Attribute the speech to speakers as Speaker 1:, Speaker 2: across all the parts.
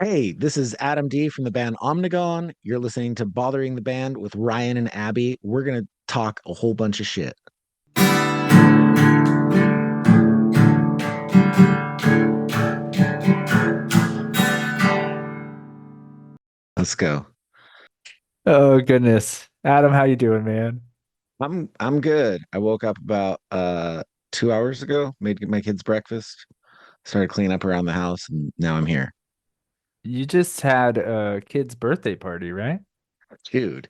Speaker 1: Hey, this is Adam D from the band Omnigone. You're listening to Bothering the Band with Ryan and Abby. We're going to talk a whole bunch of shit. Let's go.
Speaker 2: Oh goodness. Adam, how you doing, man?
Speaker 1: I'm good. I woke up about 2 hours ago, made my kids breakfast, started cleaning up around the house, and now I'm here.
Speaker 2: You just had a kid's birthday party, right?
Speaker 1: Dude,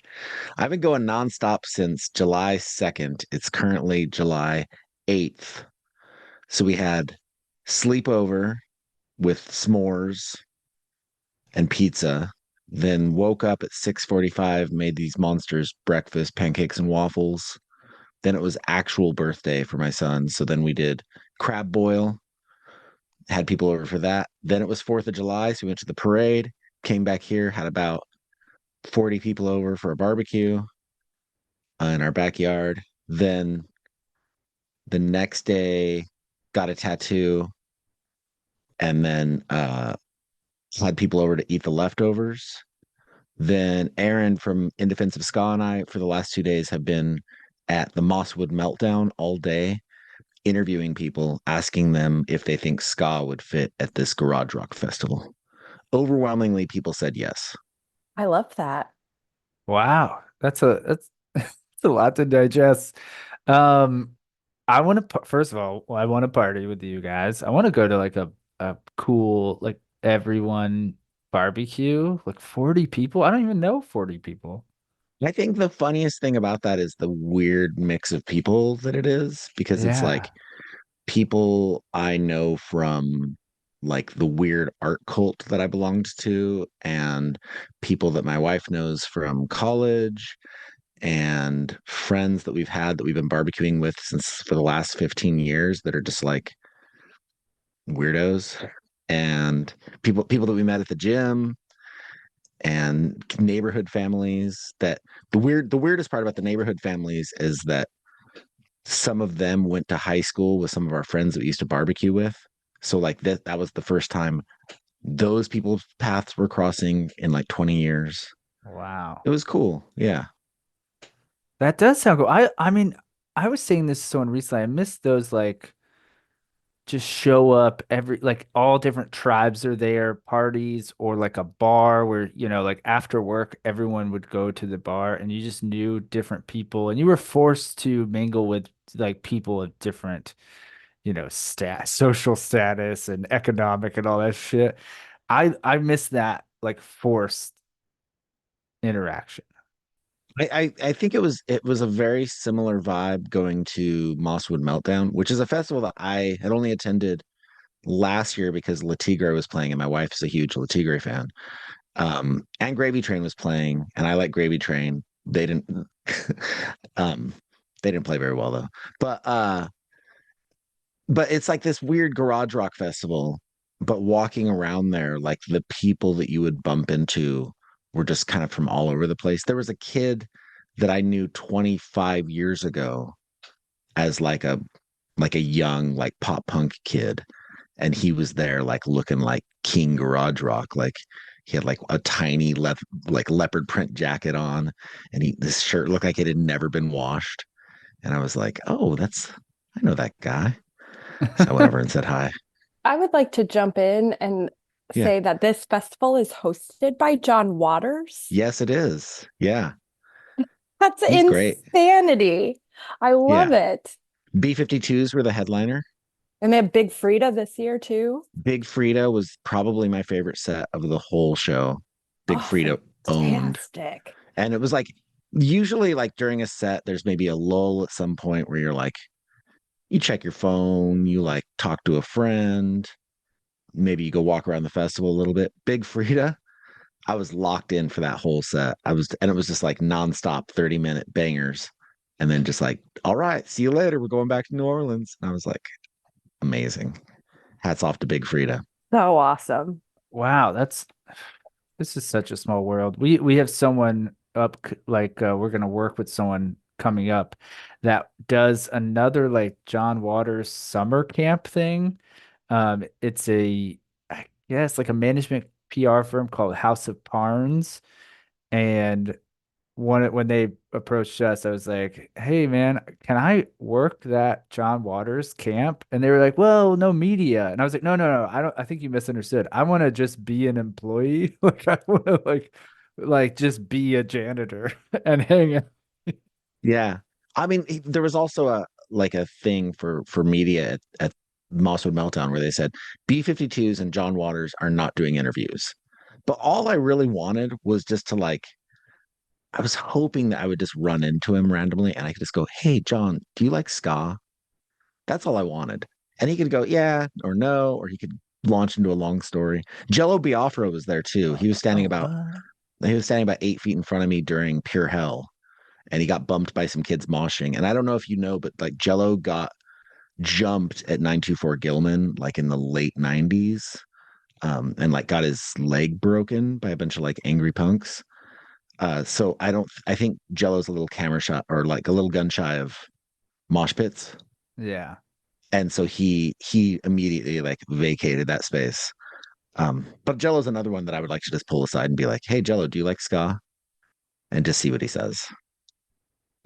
Speaker 1: I've been going nonstop since July 2nd. It's currently July 8th. So we had sleepover with s'mores and pizza. Then woke up at 6:45, made these monsters breakfast, pancakes and waffles. Then it was actual birthday for my son. So then we did crab boil, had people over for that. Then it was 4th of July. So we went to the parade, came back here, had about 40 people over for a barbecue in our backyard. Then the next day, got a tattoo and then had people over to eat the leftovers. Then Aaron from In Defense of Ska and I, for the last 2 days, have been at the Mosswood Meltdown all day, interviewing people, asking them if they think ska would fit at this garage rock festival. Overwhelmingly, people said yes.
Speaker 3: I love that.
Speaker 2: Wow. That's that's a lot to digest. Um, I want to first of all, I want to party with you guys. I want to go to like a cool like everyone barbecue, like 40 people. I don't even know 40 people.
Speaker 1: I think the funniest thing about that is the weird mix of people that it is, because it's
Speaker 2: Yeah.
Speaker 1: like people I know from like the weird art cult that I belonged to, and people that my wife knows from college, and friends that we've had that we've been barbecuing with since for the last 15 years that are just like weirdos, and people that we met at the gym, and neighborhood families that the weirdest part about the neighborhood families is that some of them went to high school with some of our friends that we used to barbecue with. So like that was the first time those people's paths were crossing in like 20 years.
Speaker 2: Wow.
Speaker 1: It was cool. Yeah.
Speaker 2: That does sound cool. I mean, I was saying this to someone recently. I miss those like just show up every like all different tribes are there, parties or like a bar where, like after work, everyone would go to the bar and you just knew different people and you were forced to mingle with like people of different, social status and economic and all that shit. I miss that like forced interaction.
Speaker 1: I think it was a very similar vibe going to Mosswood Meltdown, which is a festival that I had only attended last year because La Tigre was playing, and my wife is a huge La Tigre fan. And Gravy Train was playing, and I like Gravy Train. They didn't, um, they didn't play very well though. But but it's like this weird garage rock festival. But walking around there, like the people that you would bump into were just kind of from all over the place. There was a kid that I knew 25 years ago as like a young like pop punk kid, and he was there like looking like King Garage Rock, like he had like a tiny like leopard print jacket on, and this shirt looked like it had never been washed, and I was like, oh, I know that guy. So I went over and said hi.
Speaker 3: I would like to jump in and
Speaker 1: Yeah.
Speaker 3: say that this festival is hosted by John Waters.
Speaker 1: Yes, it is. Yeah.
Speaker 3: That's
Speaker 1: He's great.
Speaker 3: insanity. I love
Speaker 1: Yeah.
Speaker 3: it.
Speaker 1: B-52s were the headliner.
Speaker 3: And they have Big Frida this year too.
Speaker 1: Big Frida was probably my favorite set of the whole show. Big
Speaker 3: Oh,
Speaker 1: Frida owned.
Speaker 3: fantastic.
Speaker 1: And it was like usually like during a set, there's maybe a lull at some point where you're like, you check your phone, you like talk to a friend, maybe you go walk around the festival a little bit. Big Frida, I was locked in for that whole set. And it was just like nonstop 30-minute bangers. And then just like, all right, see you later. We're going back to New Orleans. And I was like, amazing. Hats off to Big Frida.
Speaker 3: So awesome.
Speaker 2: Wow, this is such a small world. We have someone like we're gonna work with someone coming up that does another like John Waters summer camp thing. It's a yeah, it's like a management PR firm called House of Parnes. And when they approached us, I was like, "Hey, man, can I work that John Waters camp?" And they were like, "Well, no media." And I was like, "No, no, no. I don't. I think you misunderstood. I want to just be an employee. Like I want to just be a janitor and hang out."
Speaker 1: Yeah. I mean, there was also a thing for media at Mosswood Meltdown where they said B-52s and John Waters are not doing interviews. But all I really wanted was just to I was hoping that I would just run into him randomly and I could just go, "Hey, John, do you like ska?" That's all I wanted. And he could go, yeah or no, or he could launch into a long story. Jello Biafra was there too.
Speaker 2: Oh, what?
Speaker 1: He was standing about 8 feet in front of me during Pure Hell, and he got bumped by some kids moshing. And I don't know if you know, but like Jello got jumped at 924 Gilman like in the late 90s, and like got his leg broken by a bunch of like angry punks. So I think Jello's a little camera shot or like a little gun shy of mosh pits.
Speaker 2: Yeah.
Speaker 1: And so he immediately like vacated that space. But Jello's another one that I would like to just pull aside and be like, "Hey, Jello, do you like ska?" And just see what he says.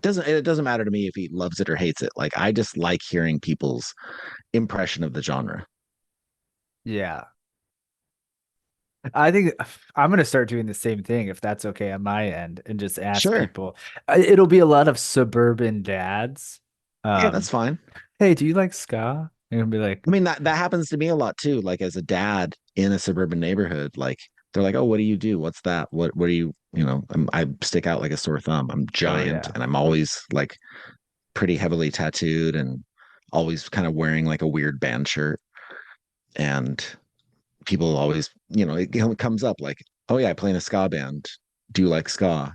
Speaker 1: It doesn't matter to me if he loves it or hates it. Like I just like hearing people's impression of the genre.
Speaker 2: Yeah. I think I'm gonna start doing the same thing if that's okay on my end and just ask
Speaker 1: Sure.
Speaker 2: people. It'll be a lot of suburban dads.
Speaker 1: Yeah, that's
Speaker 2: Um,
Speaker 1: fine.
Speaker 2: hey, do you like ska? And I'll be like,
Speaker 1: I mean that happens to me a lot too. Like as a dad in a suburban neighborhood, like they're like, "Oh, what do you do? What's that? What do you, I stick out like a sore thumb. I'm
Speaker 2: oh
Speaker 1: giant
Speaker 2: yeah.
Speaker 1: and I'm always like pretty heavily tattooed and always kind of wearing like a weird band shirt. And people always, it comes up like, "Oh yeah, I play in a ska band. Do you like ska?"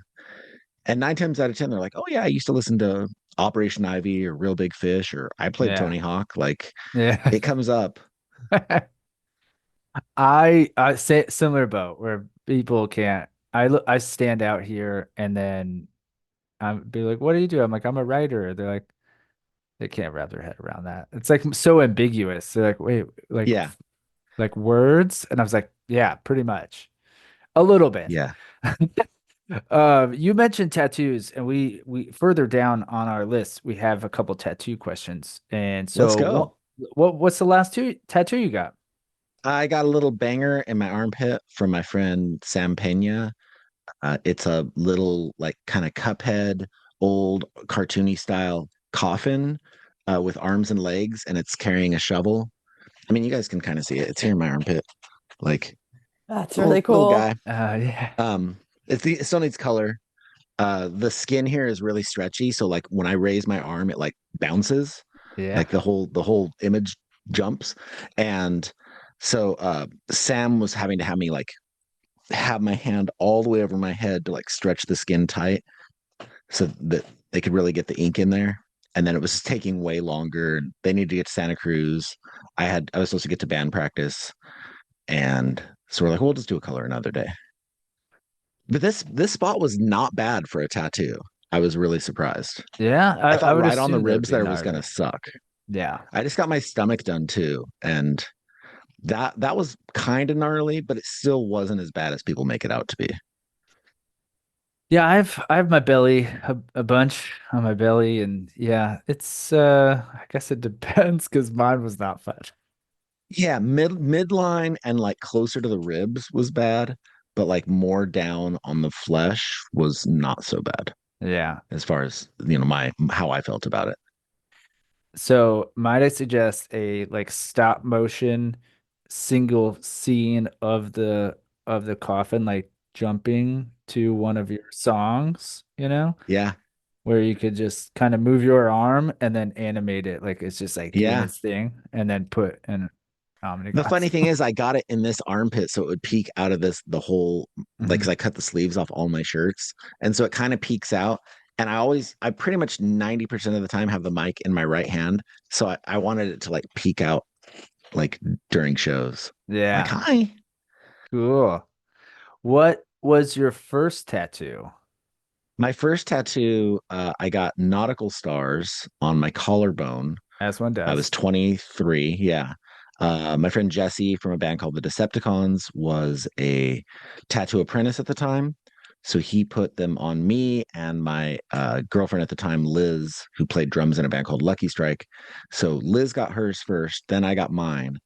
Speaker 1: And 9 times out of 10, they're like, "Oh yeah, I used to listen to Operation Ivy or Real Big Fish, or I played
Speaker 2: Yeah.
Speaker 1: Tony Hawk." Like
Speaker 2: Yeah.
Speaker 1: it comes up.
Speaker 2: I say similar boat where people can't. I stand out here and then I'm be like, what do you do? I'm like, I'm a writer. They're like, they can't wrap their head around that. It's like so ambiguous. They're like, wait,
Speaker 1: Yeah.
Speaker 2: like words? And I was like, yeah, pretty much. A little bit.
Speaker 1: Yeah.
Speaker 2: You mentioned tattoos, and we further down on our list, we have a couple tattoo questions. And
Speaker 1: Let's
Speaker 2: so
Speaker 1: go.
Speaker 2: what's the last tattoo you got?
Speaker 1: I got a little banger in my armpit from my friend Sam Pena. It's a little like kind of Cuphead, old cartoony style coffin with arms and legs, and it's carrying a shovel. I mean, you guys can kind of see it. It's here in my armpit. Like
Speaker 3: That's really
Speaker 1: little
Speaker 3: cool.
Speaker 1: guy.
Speaker 2: Yeah.
Speaker 1: It still needs color. The skin here is really stretchy, so like when I raise my arm, it like bounces,
Speaker 2: Yeah.
Speaker 1: like the whole image jumps. And so Sam was having to have me like have my hand all the way over my head to like stretch the skin tight so that they could really get the ink in there. And then it was taking way longer. And they needed to get to Santa Cruz. I was supposed to get to band practice, and so we're like, we'll just do a color another day. But this spot was not bad for a tattoo. I was really surprised.
Speaker 2: Yeah,
Speaker 1: I
Speaker 2: I
Speaker 1: thought
Speaker 2: would
Speaker 1: right on the
Speaker 2: assume that would
Speaker 1: ribs
Speaker 2: be
Speaker 1: there was gonna
Speaker 2: gnarly.
Speaker 1: suck.
Speaker 2: Yeah.
Speaker 1: I just got my stomach done too, and that was kind of gnarly, but it still wasn't as bad as people make it out to be.
Speaker 2: Yeah, I have my belly a bunch on my belly and yeah, it's I guess it depends because mine was not fun.
Speaker 1: Yeah, midline and like closer to the ribs was bad, but like more down on the flesh was not so bad
Speaker 2: Yeah.
Speaker 1: as far as my how I felt about it.
Speaker 2: So might I suggest a like stop motion single scene of the coffin like jumping to one of your songs,
Speaker 1: Yeah,
Speaker 2: where you could just kind of move your arm and then animate it like it's just like doing
Speaker 1: yeah.
Speaker 2: its thing and then put an
Speaker 1: The
Speaker 2: Omnigone.
Speaker 1: funny thing is, I got it in this armpit, so it would peek out of the whole, like, because
Speaker 2: Mhm.
Speaker 1: I cut the sleeves off all my shirts, and so it kind of peeks out. And I pretty much 90% of the time have the mic in my right hand, so I wanted it to like peek out like during shows. Like,
Speaker 2: Yeah.
Speaker 1: hi.
Speaker 2: Cool. What was your first tattoo?
Speaker 1: My first tattoo, I got nautical stars on my collarbone.
Speaker 2: As one
Speaker 1: I was
Speaker 2: does.
Speaker 1: 23. Yeah. My friend Jesse from a band called the Decepticons was a tattoo apprentice at the time. So he put them on me and my girlfriend at the time, Liz, who played drums in a band called Lucky Strike. So Liz got hers first, then I got mine.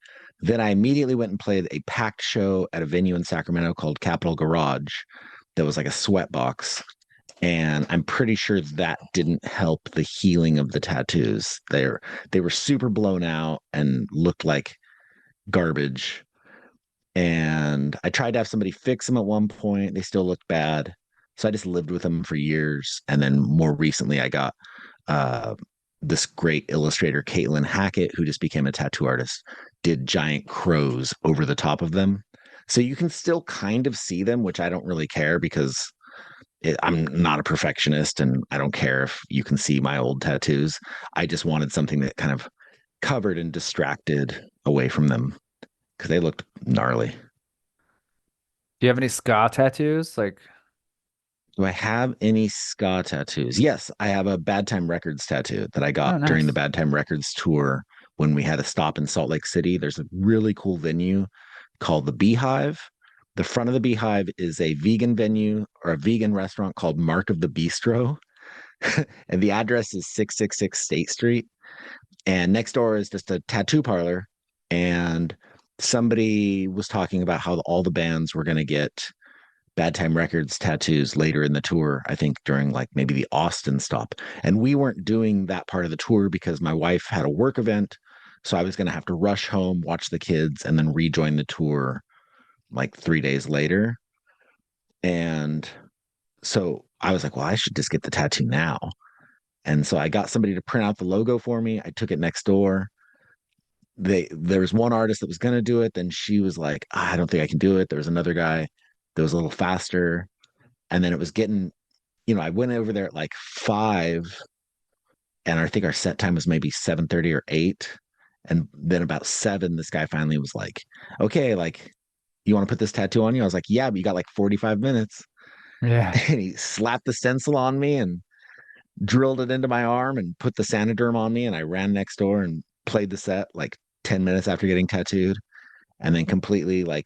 Speaker 1: Then I immediately went and played a packed show at a venue in Sacramento called Capitol Garage that was like a sweat box. And I'm pretty sure that didn't help the healing of the tattoos. They were super blown out and looked like garbage. And I tried to have somebody fix them at one point. They still looked bad. So I just lived with them for years. And then more recently, I got uh, this great illustrator, Caitlin Hackett, who just became a tattoo artist, did giant crows over the top of them. So you can still kind of see them, which I don't really care because I'm not a perfectionist and I don't care if you can see my old tattoos. I just wanted something that kind of covered and distracted away from them because they looked gnarly.
Speaker 2: Do you have any ska tattoos? Like,
Speaker 1: Do I have any ska tattoos? Yes, I have a Bad Time Records tattoo that I got
Speaker 2: oh,
Speaker 1: during the
Speaker 2: nice.
Speaker 1: Bad Time Records tour when we had a stop in Salt Lake City. There's a really cool venue called the Beehive. The front of the Beehive is a vegan venue or a vegan restaurant called Mark of the Bistro. And the address is 666 State Street. And next door is just a tattoo parlor. And somebody was talking about how all the bands were going to get Bad Time Records tattoos later in the tour, I think during like maybe the Austin stop. And we weren't doing that part of the tour because my wife had a work event. So I was going to have to rush home, watch the kids, and then rejoin the tour like 3 days later. And so I was like, well, I should just get the tattoo now. And so I got somebody to print out the logo for me. I took it next door. There was one artist that was going to do it. Then she was like, I don't think I can do it. There was another guy that was a little faster. And then it was getting, I went over there at like 5 and I think our set time was maybe 7:30 or 8. And then about 7, this guy finally was like, okay, like, you want to put this tattoo on you? I was like, yeah, but you got like 45 minutes.
Speaker 2: Yeah.
Speaker 1: And he slapped the stencil on me and drilled it into my arm and put the Sanoderm on me. And I ran next door and played the set like 10 minutes after getting tattooed and then completely like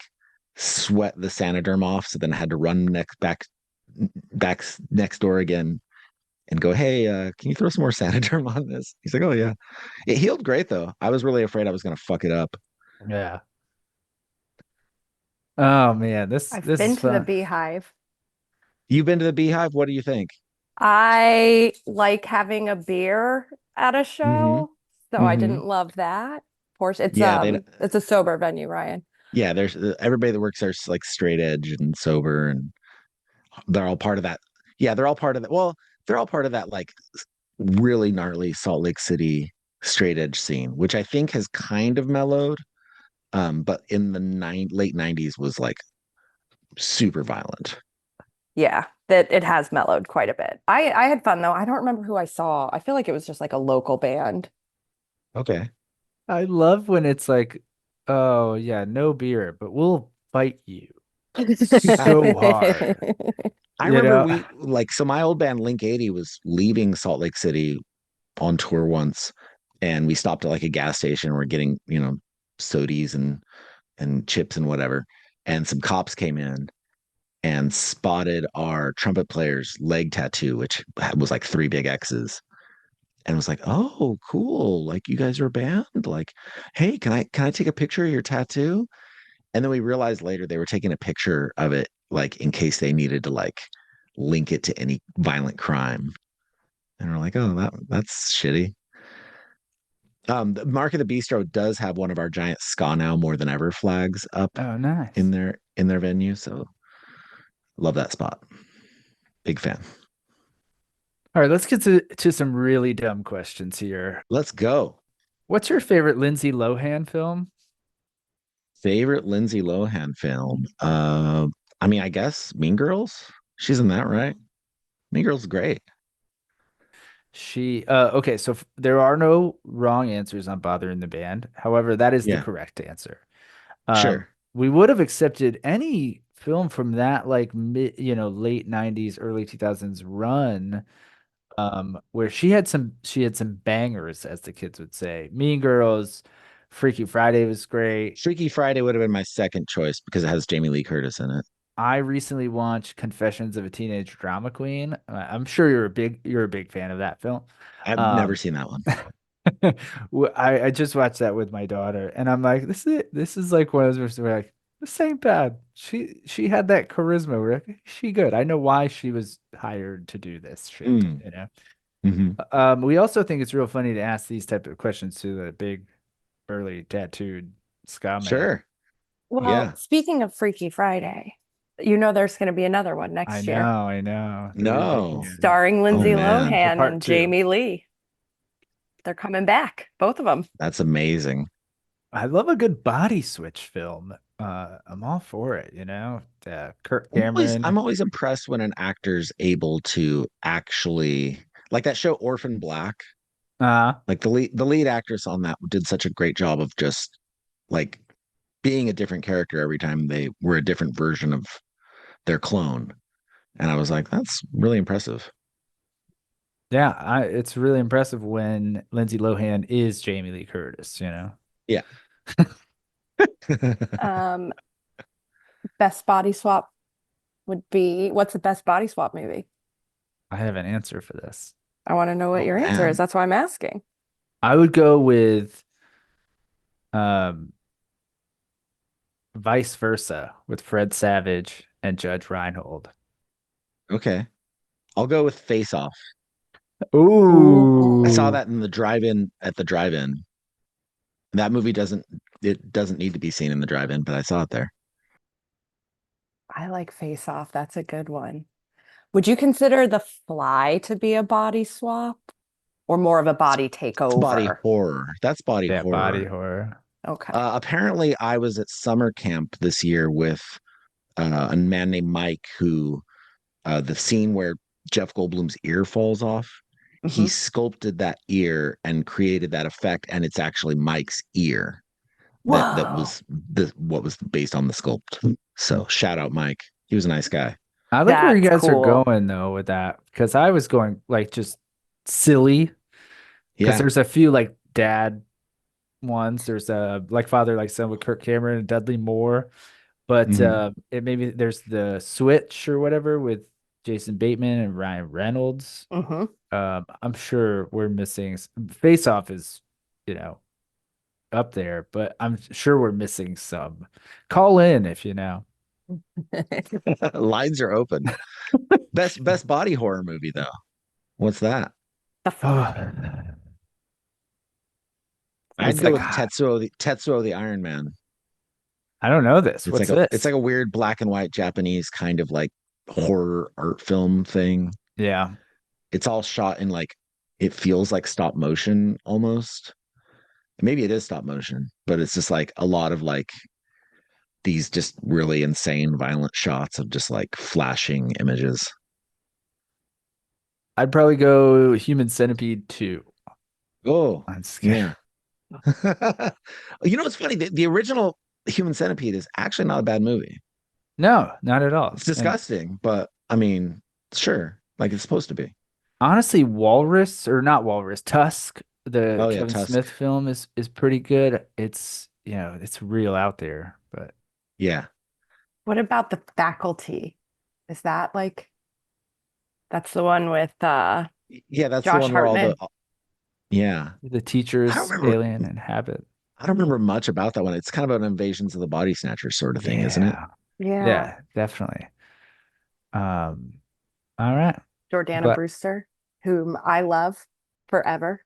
Speaker 1: sweat the Sanoderm off. So then I had to run back next door again and go, hey, can you throw some more Sanoderm on this? He's like, oh, yeah. It healed great, though. I was really afraid I was going to fuck it up.
Speaker 2: Yeah. Oh man, this
Speaker 3: I've
Speaker 2: this is
Speaker 3: been to the
Speaker 2: fun.
Speaker 3: Beehive.
Speaker 1: You've been to the Beehive. What do you think?
Speaker 3: I like having a beer at a
Speaker 1: Mm-hmm.
Speaker 3: show, so I
Speaker 1: Mm-hmm.
Speaker 3: didn't love that. Of course,
Speaker 1: Yeah,
Speaker 3: it's a sober venue, Ryan.
Speaker 1: yeah, there's everybody that works there's like straight edge and sober and they're all part of that. Yeah, they're all part of that. Well, they're all part of that like really gnarly Salt Lake City straight edge scene, which I think has kind of mellowed. But in the late 90s was like super violent.
Speaker 3: Yeah, that it has mellowed quite a bit. I had fun though. I don't remember who I saw. I feel like it was just like a local band.
Speaker 1: Okay.
Speaker 2: I love when it's like, oh yeah, no beer, but we'll fight you so hard.
Speaker 1: I
Speaker 2: You
Speaker 1: remember
Speaker 2: know?
Speaker 1: we like so my old band Link 80 was leaving Salt Lake City on tour once and we stopped at like a gas station. We're getting, sodies and chips and whatever. And some cops came in and spotted our trumpet player's leg tattoo, which was like 3 big X's. And was like, oh, cool. Like you guys are a band. Like, hey, can I take a picture of your tattoo? And then we realized later they were taking a picture of it, like in case they needed to like link it to any violent crime. And we're like, oh, that's shitty. The Mark of the Bistro does have one of our giant ska now more than ever flags up
Speaker 2: Oh,
Speaker 1: in
Speaker 2: nice.
Speaker 1: their venue. So love that spot. Big fan.
Speaker 2: All right, let's get to some really dumb questions here.
Speaker 1: Let's go.
Speaker 2: What's your favorite Lindsay Lohan film?
Speaker 1: Favorite Lindsay Lohan film? I mean, I guess Mean Girls. She's in that, right? Mean Girls is great.
Speaker 2: Okay, so there are no wrong answers on Bothering the Band. However, that is the
Speaker 1: Yeah,
Speaker 2: correct answer.
Speaker 1: sure.
Speaker 2: We would have accepted any film from that like late 90s, early 2000s run, where she had some bangers, as the kids would say. Mean Girls, Freaky Friday was great.
Speaker 1: Freaky Friday would have been my second choice because it has Jamie Lee Curtis in it.
Speaker 2: I recently watched Confessions of a Teenage Drama Queen. I'm sure you're a big fan of that film.
Speaker 1: I've never
Speaker 2: Um,
Speaker 1: seen that one.
Speaker 2: I just watched that with my daughter, and I'm like, this is like one of those movies where like this ain't bad. She had that charisma. We're like, she good. I know why she was hired to do this shit.
Speaker 1: Mm,
Speaker 2: You know.
Speaker 1: hmm.
Speaker 2: We also think it's real funny to ask these type of questions to the big, burly, tattooed ska man.
Speaker 1: Sure.
Speaker 3: Well,
Speaker 1: Yeah.
Speaker 3: speaking of Freaky Friday, you know there's going to be another one
Speaker 2: I
Speaker 3: next year,
Speaker 2: know, I know. They're
Speaker 1: No.
Speaker 2: remaking it.
Speaker 3: starring
Speaker 1: Oh
Speaker 3: Lindsay
Speaker 1: man,
Speaker 2: The
Speaker 3: Lohan
Speaker 2: part
Speaker 3: and
Speaker 2: two.
Speaker 3: Jamie Lee. They're coming back, both of them.
Speaker 1: that's amazing.
Speaker 2: I love a good body switch film. I'm all for it, Kirk
Speaker 1: I'm
Speaker 2: Cameron.
Speaker 1: always impressed when an actor's able to actually like that show Orphan Black.
Speaker 2: Uh,
Speaker 1: Like the lead actress on that did such a great job of just like being a different character every time they were a different version of their clone. And I was like, that's really impressive.
Speaker 2: yeah, it's really impressive when Lindsay Lohan is Jamie Lee Curtis.
Speaker 1: Yeah.
Speaker 3: Um, best body swap would be what's the best body swap movie?
Speaker 2: I have an answer for this.
Speaker 3: I want to know what
Speaker 1: Oh
Speaker 3: your answer is.
Speaker 1: man.
Speaker 3: That's why I'm asking.
Speaker 2: I would go with um Vice Versa with Fred Savage and Judge Reinhold.
Speaker 1: Okay. I'll go with Face Off. I saw
Speaker 2: Ooh.
Speaker 1: that in the drive-in at the drive-in. That movie doesn't need to be seen in the drive-in, but I saw it there.
Speaker 3: I like Face Off. That's a good one. Would you consider The Fly to be a body swap or more of a body
Speaker 1: It's body
Speaker 3: takeover?
Speaker 1: horror. That's body
Speaker 2: Yeah, body
Speaker 1: horror.
Speaker 2: horror.
Speaker 3: Okay.
Speaker 1: Apparently, I was at summer camp this year with a man named Mike who the scene where Jeff Goldblum's ear falls off, he
Speaker 3: Hmm.
Speaker 1: sculpted that ear and created that effect, and it's actually Mike's ear that
Speaker 3: Whoa.
Speaker 1: was what was based on the sculpt. So shout out Mike. He was a nice guy.
Speaker 2: I like where you
Speaker 3: That's
Speaker 2: guys are
Speaker 3: cool.
Speaker 2: going though with that because I was going like just silly because
Speaker 1: Yeah.
Speaker 2: there's a few like dad ones. There's like Father Like Son with Kirk Cameron and Dudley Moore, but
Speaker 1: Hmm.
Speaker 2: it maybe there's the Switch or whatever with Jason Bateman and Ryan Reynolds.
Speaker 3: Hmm.
Speaker 2: I'm sure we're missing Face Off is you know up there, but I'm sure we're missing some. Call in if you know.
Speaker 1: Lines are open. Best body horror movie though. What's that?
Speaker 3: The
Speaker 2: Oh,
Speaker 3: Fly.
Speaker 1: I'd
Speaker 3: Sounds
Speaker 1: go
Speaker 2: like
Speaker 1: with
Speaker 3: good.
Speaker 1: Tetsuo the Iron Man.
Speaker 2: I don't know this. What's
Speaker 1: It's
Speaker 2: this?
Speaker 1: like a weird black and white Japanese kind of like horror art film thing.
Speaker 2: Yeah.
Speaker 1: It's all shot in like it feels like stop motion almost. Maybe it is stop motion, but it's just like a lot of like these just really insane violent shots of just like flashing images.
Speaker 2: I'd probably go Human Centipede 2.
Speaker 1: Oh,
Speaker 2: I'm scared.
Speaker 1: yeah. You know what's funny? The original Human Centipede is actually not a bad movie.
Speaker 2: No, not at all.
Speaker 1: It's
Speaker 2: And
Speaker 1: disgusting, but I mean, sure, like it's supposed to be.
Speaker 2: honestly, Walrus or not Walrus, Tusk, the
Speaker 1: Oh yeah,
Speaker 2: Kevin Smith
Speaker 1: Tusk.
Speaker 2: film is pretty good. It's real out there, but
Speaker 1: Yeah.
Speaker 3: What about The Faculty? Is that like that's the one with
Speaker 1: Yeah, that's the
Speaker 3: Josh
Speaker 1: one where all the
Speaker 3: Hartnett?
Speaker 1: yeah.
Speaker 2: the
Speaker 1: I don't
Speaker 2: teachers,
Speaker 1: remember
Speaker 2: alien and habit.
Speaker 1: I don't remember much about that one. It's kind of an invasions of the body snatchers sort of thing, isn't it?
Speaker 2: Yeah.
Speaker 3: Yeah.
Speaker 2: Yeah, definitely. All right.
Speaker 3: Jordana
Speaker 2: But
Speaker 3: Brewster, whom I love forever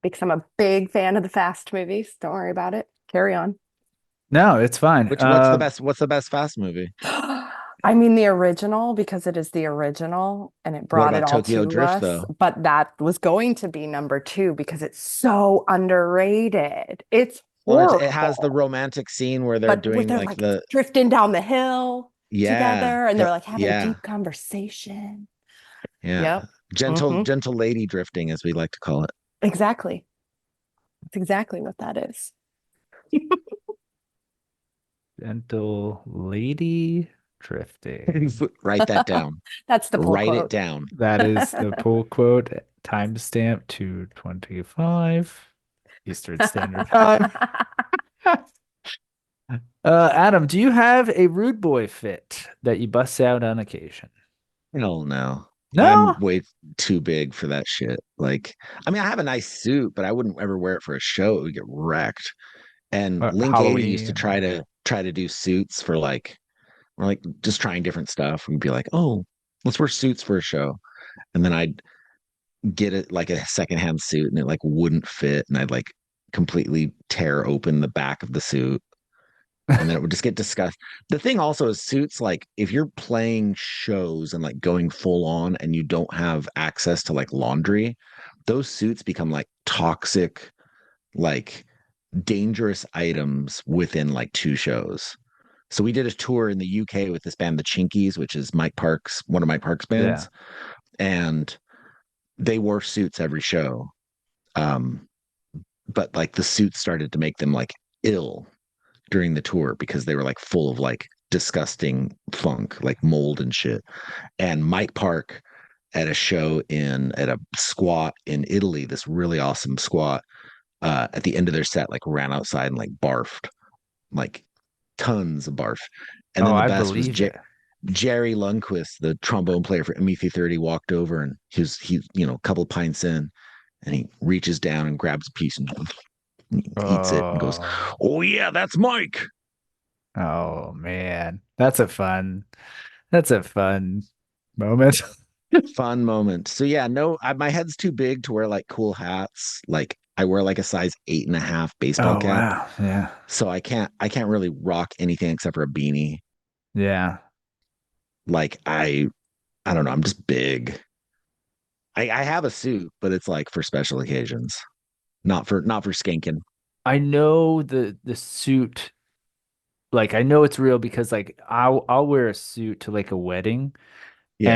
Speaker 3: because I'm a big fan of the Fast movies. Don't worry about it. Carry on.
Speaker 2: no, it's fine.
Speaker 1: Which what's the best fast movie?
Speaker 3: I mean, the original because it is the original and it
Speaker 1: What
Speaker 3: brought it
Speaker 1: about
Speaker 3: all
Speaker 1: Tokyo
Speaker 3: to
Speaker 1: Drift
Speaker 3: us.
Speaker 1: though?
Speaker 3: But that was going to be number two because it's so underrated. It's
Speaker 1: Well, it has the
Speaker 3: horrible.
Speaker 1: romantic scene where they're
Speaker 3: But with
Speaker 1: doing
Speaker 3: they're
Speaker 1: like
Speaker 3: like
Speaker 1: the
Speaker 3: drifting down the hill
Speaker 1: yeah,
Speaker 3: together and they're like having a
Speaker 1: yeah,
Speaker 3: deep conversation.
Speaker 1: yeah.
Speaker 3: Yep.
Speaker 1: Gentle
Speaker 3: Hmm.
Speaker 1: gentle lady drifting as we like to call it.
Speaker 3: Exactly. That's exactly what that is.
Speaker 2: gentle lady drifting.
Speaker 1: Write that down.
Speaker 3: That's the pull
Speaker 1: Write it
Speaker 3: quote.
Speaker 1: down.
Speaker 2: That is the pull quote. Timestamp 225. Eastern Standard Time. Adam, do you have a rude boy fit that you bust out on occasion?
Speaker 1: Hell no. I'm
Speaker 2: No?
Speaker 1: way too big for that shit. Like, I mean, I have a nice suit, but I wouldn't ever wear it for a show. It would get wrecked. And Link 80 used to
Speaker 2: Halloween
Speaker 1: try
Speaker 2: or
Speaker 1: to do suits for like, we're like just trying different stuff. We'd be like, oh, let's wear suits for a show. And then I'd get it like a secondhand suit and it like wouldn't fit. And I'd like completely tear open the back of the suit. And then it would just get discussed. The thing also is suits, like if you're playing shows and like going full on and you don't have access to like laundry, those suits become like toxic, like dangerous items within like two shows. So we did a tour in the UK with this band, the Chinkies, which is Mike Parks, one of Mike Parks'
Speaker 2: yeah.
Speaker 1: bands, and they wore suits every show. Um, but like the suits started to make them like ill during the tour because they were like full of like disgusting funk, like mold and shit. And Mike Park at a show in at a squat in Italy, this really awesome squat, at the end of their set, like ran outside and like barfed, like tons of barf. And
Speaker 2: Oh,
Speaker 1: then the
Speaker 2: I
Speaker 1: best was
Speaker 2: believe it.
Speaker 1: Jerry Lundquist, the trombone player for ME330, walked over and a couple pints in, and he reaches down and grabs a piece and eats it and goes,
Speaker 2: Oh,
Speaker 1: "Oh yeah, that's Mike."
Speaker 2: oh man. That's a fun moment.
Speaker 1: Fun moment. So yeah, no, my head's too big to wear like cool hats. Like I wear like a size 8.5 baseball
Speaker 2: Oh
Speaker 1: cap,
Speaker 2: wow. Yeah.
Speaker 1: so I can't really rock anything except for a beanie.
Speaker 2: Yeah.
Speaker 1: Like I don't know. I'm just big. I have a suit, but it's like for special occasions, not for skanking.
Speaker 2: I know the suit, like I know it's real because like I'll wear a suit to like a wedding
Speaker 1: Yeah,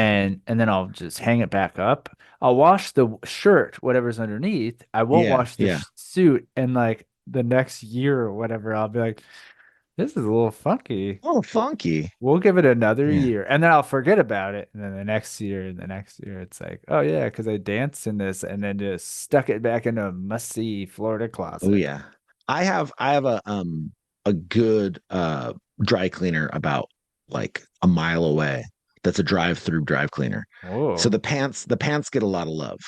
Speaker 2: and then I'll just hang it back up. I'll wash the shirt, whatever's underneath. I won't
Speaker 1: yeah,
Speaker 2: wash the
Speaker 1: yeah.
Speaker 2: suit, and like the next year or whatever, I'll be like, this is a little funky.
Speaker 1: Oh, funky.
Speaker 2: We'll give it another
Speaker 1: Yeah.
Speaker 2: year, and then I'll forget about it. And then the next year, and the next year, it's like, oh yeah, because I danced in this, and then just stuck it back in a musty Florida
Speaker 1: Oh
Speaker 2: closet.
Speaker 1: yeah. I have a good dry cleaner about like a mile away. That's a drive-through dry cleaner. So
Speaker 2: Oh,
Speaker 1: the pants get a lot of love.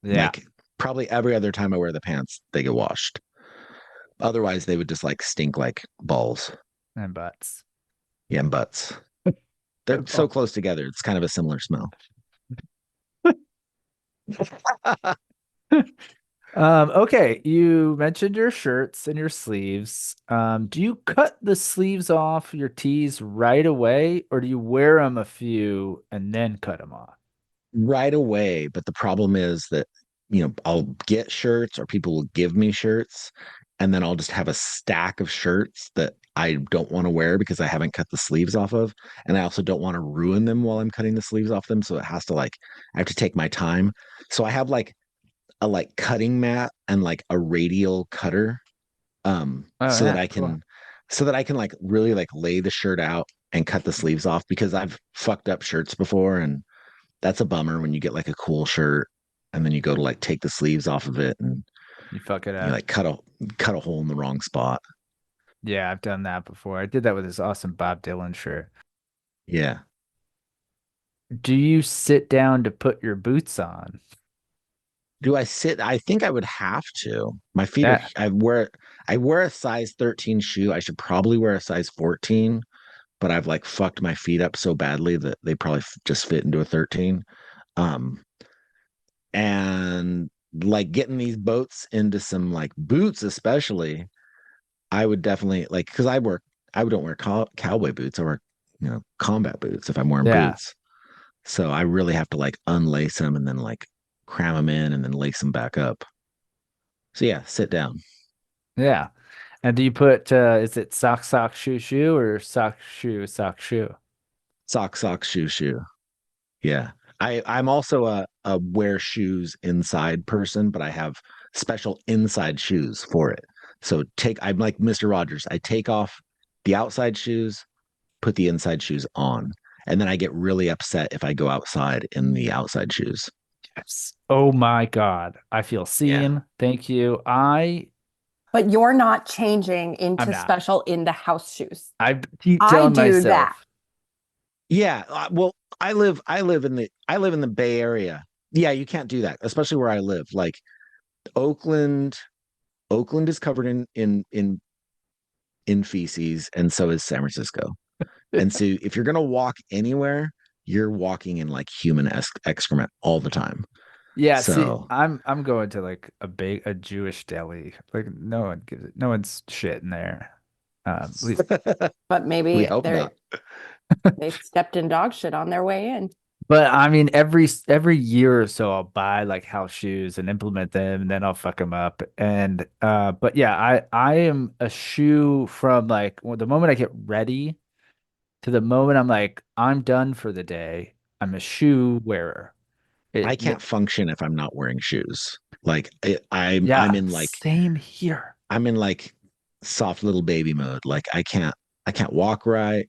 Speaker 2: yeah,
Speaker 1: Like probably every other time I wear the pants, they get washed. Otherwise, they would just like stink like balls.
Speaker 2: and butts.
Speaker 1: Yeah, and butts. They're so close together. It's kind of a similar smell.
Speaker 2: Okay, you mentioned your shirts and your sleeves. Do you cut the sleeves off your tees right away, or do you wear them a few and then cut them off?
Speaker 1: Right away. But the problem is that, I'll get shirts or people will give me shirts, and then I'll just have a stack of shirts that I don't want to wear because I haven't cut the sleeves off of. And I also don't want to ruin them while I'm cutting the sleeves off them. So it has to like, I have to take my time. So I have like a like cutting mat and like a radial cutter,
Speaker 2: Oh
Speaker 1: so that
Speaker 2: yeah,
Speaker 1: I
Speaker 2: cool.
Speaker 1: can like really like lay the shirt out and cut the sleeves off because I've fucked up shirts before, and that's a bummer when you get like a cool shirt and then you go to like take the sleeves off of it and
Speaker 2: You fuck it
Speaker 1: you
Speaker 2: up.
Speaker 1: like cut a hole in the wrong spot.
Speaker 2: Yeah, I've done that before. I did that with this awesome Bob Dylan shirt.
Speaker 1: Yeah.
Speaker 2: Do you sit down to put your boots on?
Speaker 1: Do I sit? I think I would have to. My feet are
Speaker 2: Yeah,
Speaker 1: I wear a size 13 shoe. I should probably wear a size 14, but I've like fucked my feet up so badly that they probably just fit into a 13. Um and like getting these boats into some like boots especially, I would definitely like because I don't wear cowboy boots. I wear combat boots if I'm wearing
Speaker 2: yeah,
Speaker 1: boots. So I really have to like unlace them and then like cram them in and then lace them back up. So yeah, sit down.
Speaker 2: yeah. And do you put is it sock sock shoe shoe or sock shoe?
Speaker 1: Sock, sock, shoe, shoe. Yeah. I'm also a wear shoes inside person, but I have special inside shoes for it. So I'm like Mr. Rogers. I take off the outside shoes, put the inside shoes on. And then I get really upset if I go outside in the outside shoes.
Speaker 2: Yes. Oh my God. I feel
Speaker 1: Yeah.
Speaker 2: seen. Thank you. I
Speaker 3: But you're not changing
Speaker 2: I'm
Speaker 3: into
Speaker 2: not.
Speaker 3: special in the house shoes.
Speaker 2: I keep
Speaker 3: I
Speaker 2: telling
Speaker 3: do that.
Speaker 2: myself,
Speaker 1: Yeah, well, I live in the Bay Area. Yeah, you can't do that, especially where I live. Like Oakland, Oakland is covered in feces, and so is San Francisco. And so if you're gonna walk anywhere, you're walking in like human excrement all the time.
Speaker 2: yeah, see,
Speaker 1: So
Speaker 2: I'm going to like a Jewish deli. Like no one gives it, no one's shit in there. At least,
Speaker 3: But
Speaker 1: we
Speaker 3: maybe
Speaker 1: hope not.
Speaker 3: they stepped in dog shit on their way in.
Speaker 2: but I mean, every year or so, I'll buy like house shoes and implement them, and then I'll fuck them up. And but yeah, I am a shoe from like the moment I get ready to the moment I'm like I'm done for the day. I'm a shoe wearer.
Speaker 1: I
Speaker 2: It,
Speaker 1: can't function if I'm not wearing shoes. Like I'm
Speaker 2: yeah,
Speaker 1: in like
Speaker 2: same here.
Speaker 1: I'm in like soft little baby mode. Like I can't walk right.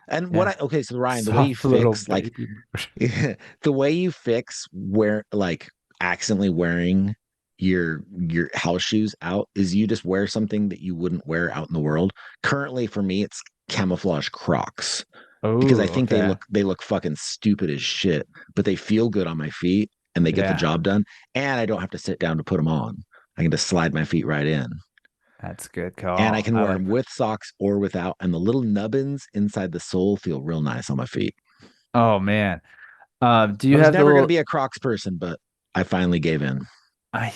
Speaker 1: And what
Speaker 2: Yeah,
Speaker 1: I okay, so Ryan, the way you
Speaker 2: soft little
Speaker 1: fix like
Speaker 2: baby.
Speaker 1: the way you fix where like accidentally wearing your house shoes out is you just wear something that you wouldn't wear out in the world. Currently for me it's camouflage Crocs because I
Speaker 2: Oh,
Speaker 1: think
Speaker 2: okay.
Speaker 1: they look fucking stupid as shit, but they feel good on my feet and they get the
Speaker 2: Yeah,
Speaker 1: job done and I don't have to sit down to put them on. I can just slide my feet right in.
Speaker 2: that's a good
Speaker 1: And I
Speaker 2: call.
Speaker 1: can
Speaker 2: I
Speaker 1: wear
Speaker 2: like
Speaker 1: them with socks or without and the little nubbins inside the sole feel real nice on my feet.
Speaker 2: Oh man. Do
Speaker 1: I
Speaker 2: you
Speaker 1: was
Speaker 2: have the
Speaker 1: never going to
Speaker 2: little
Speaker 1: be a Crocs person, but I finally gave in.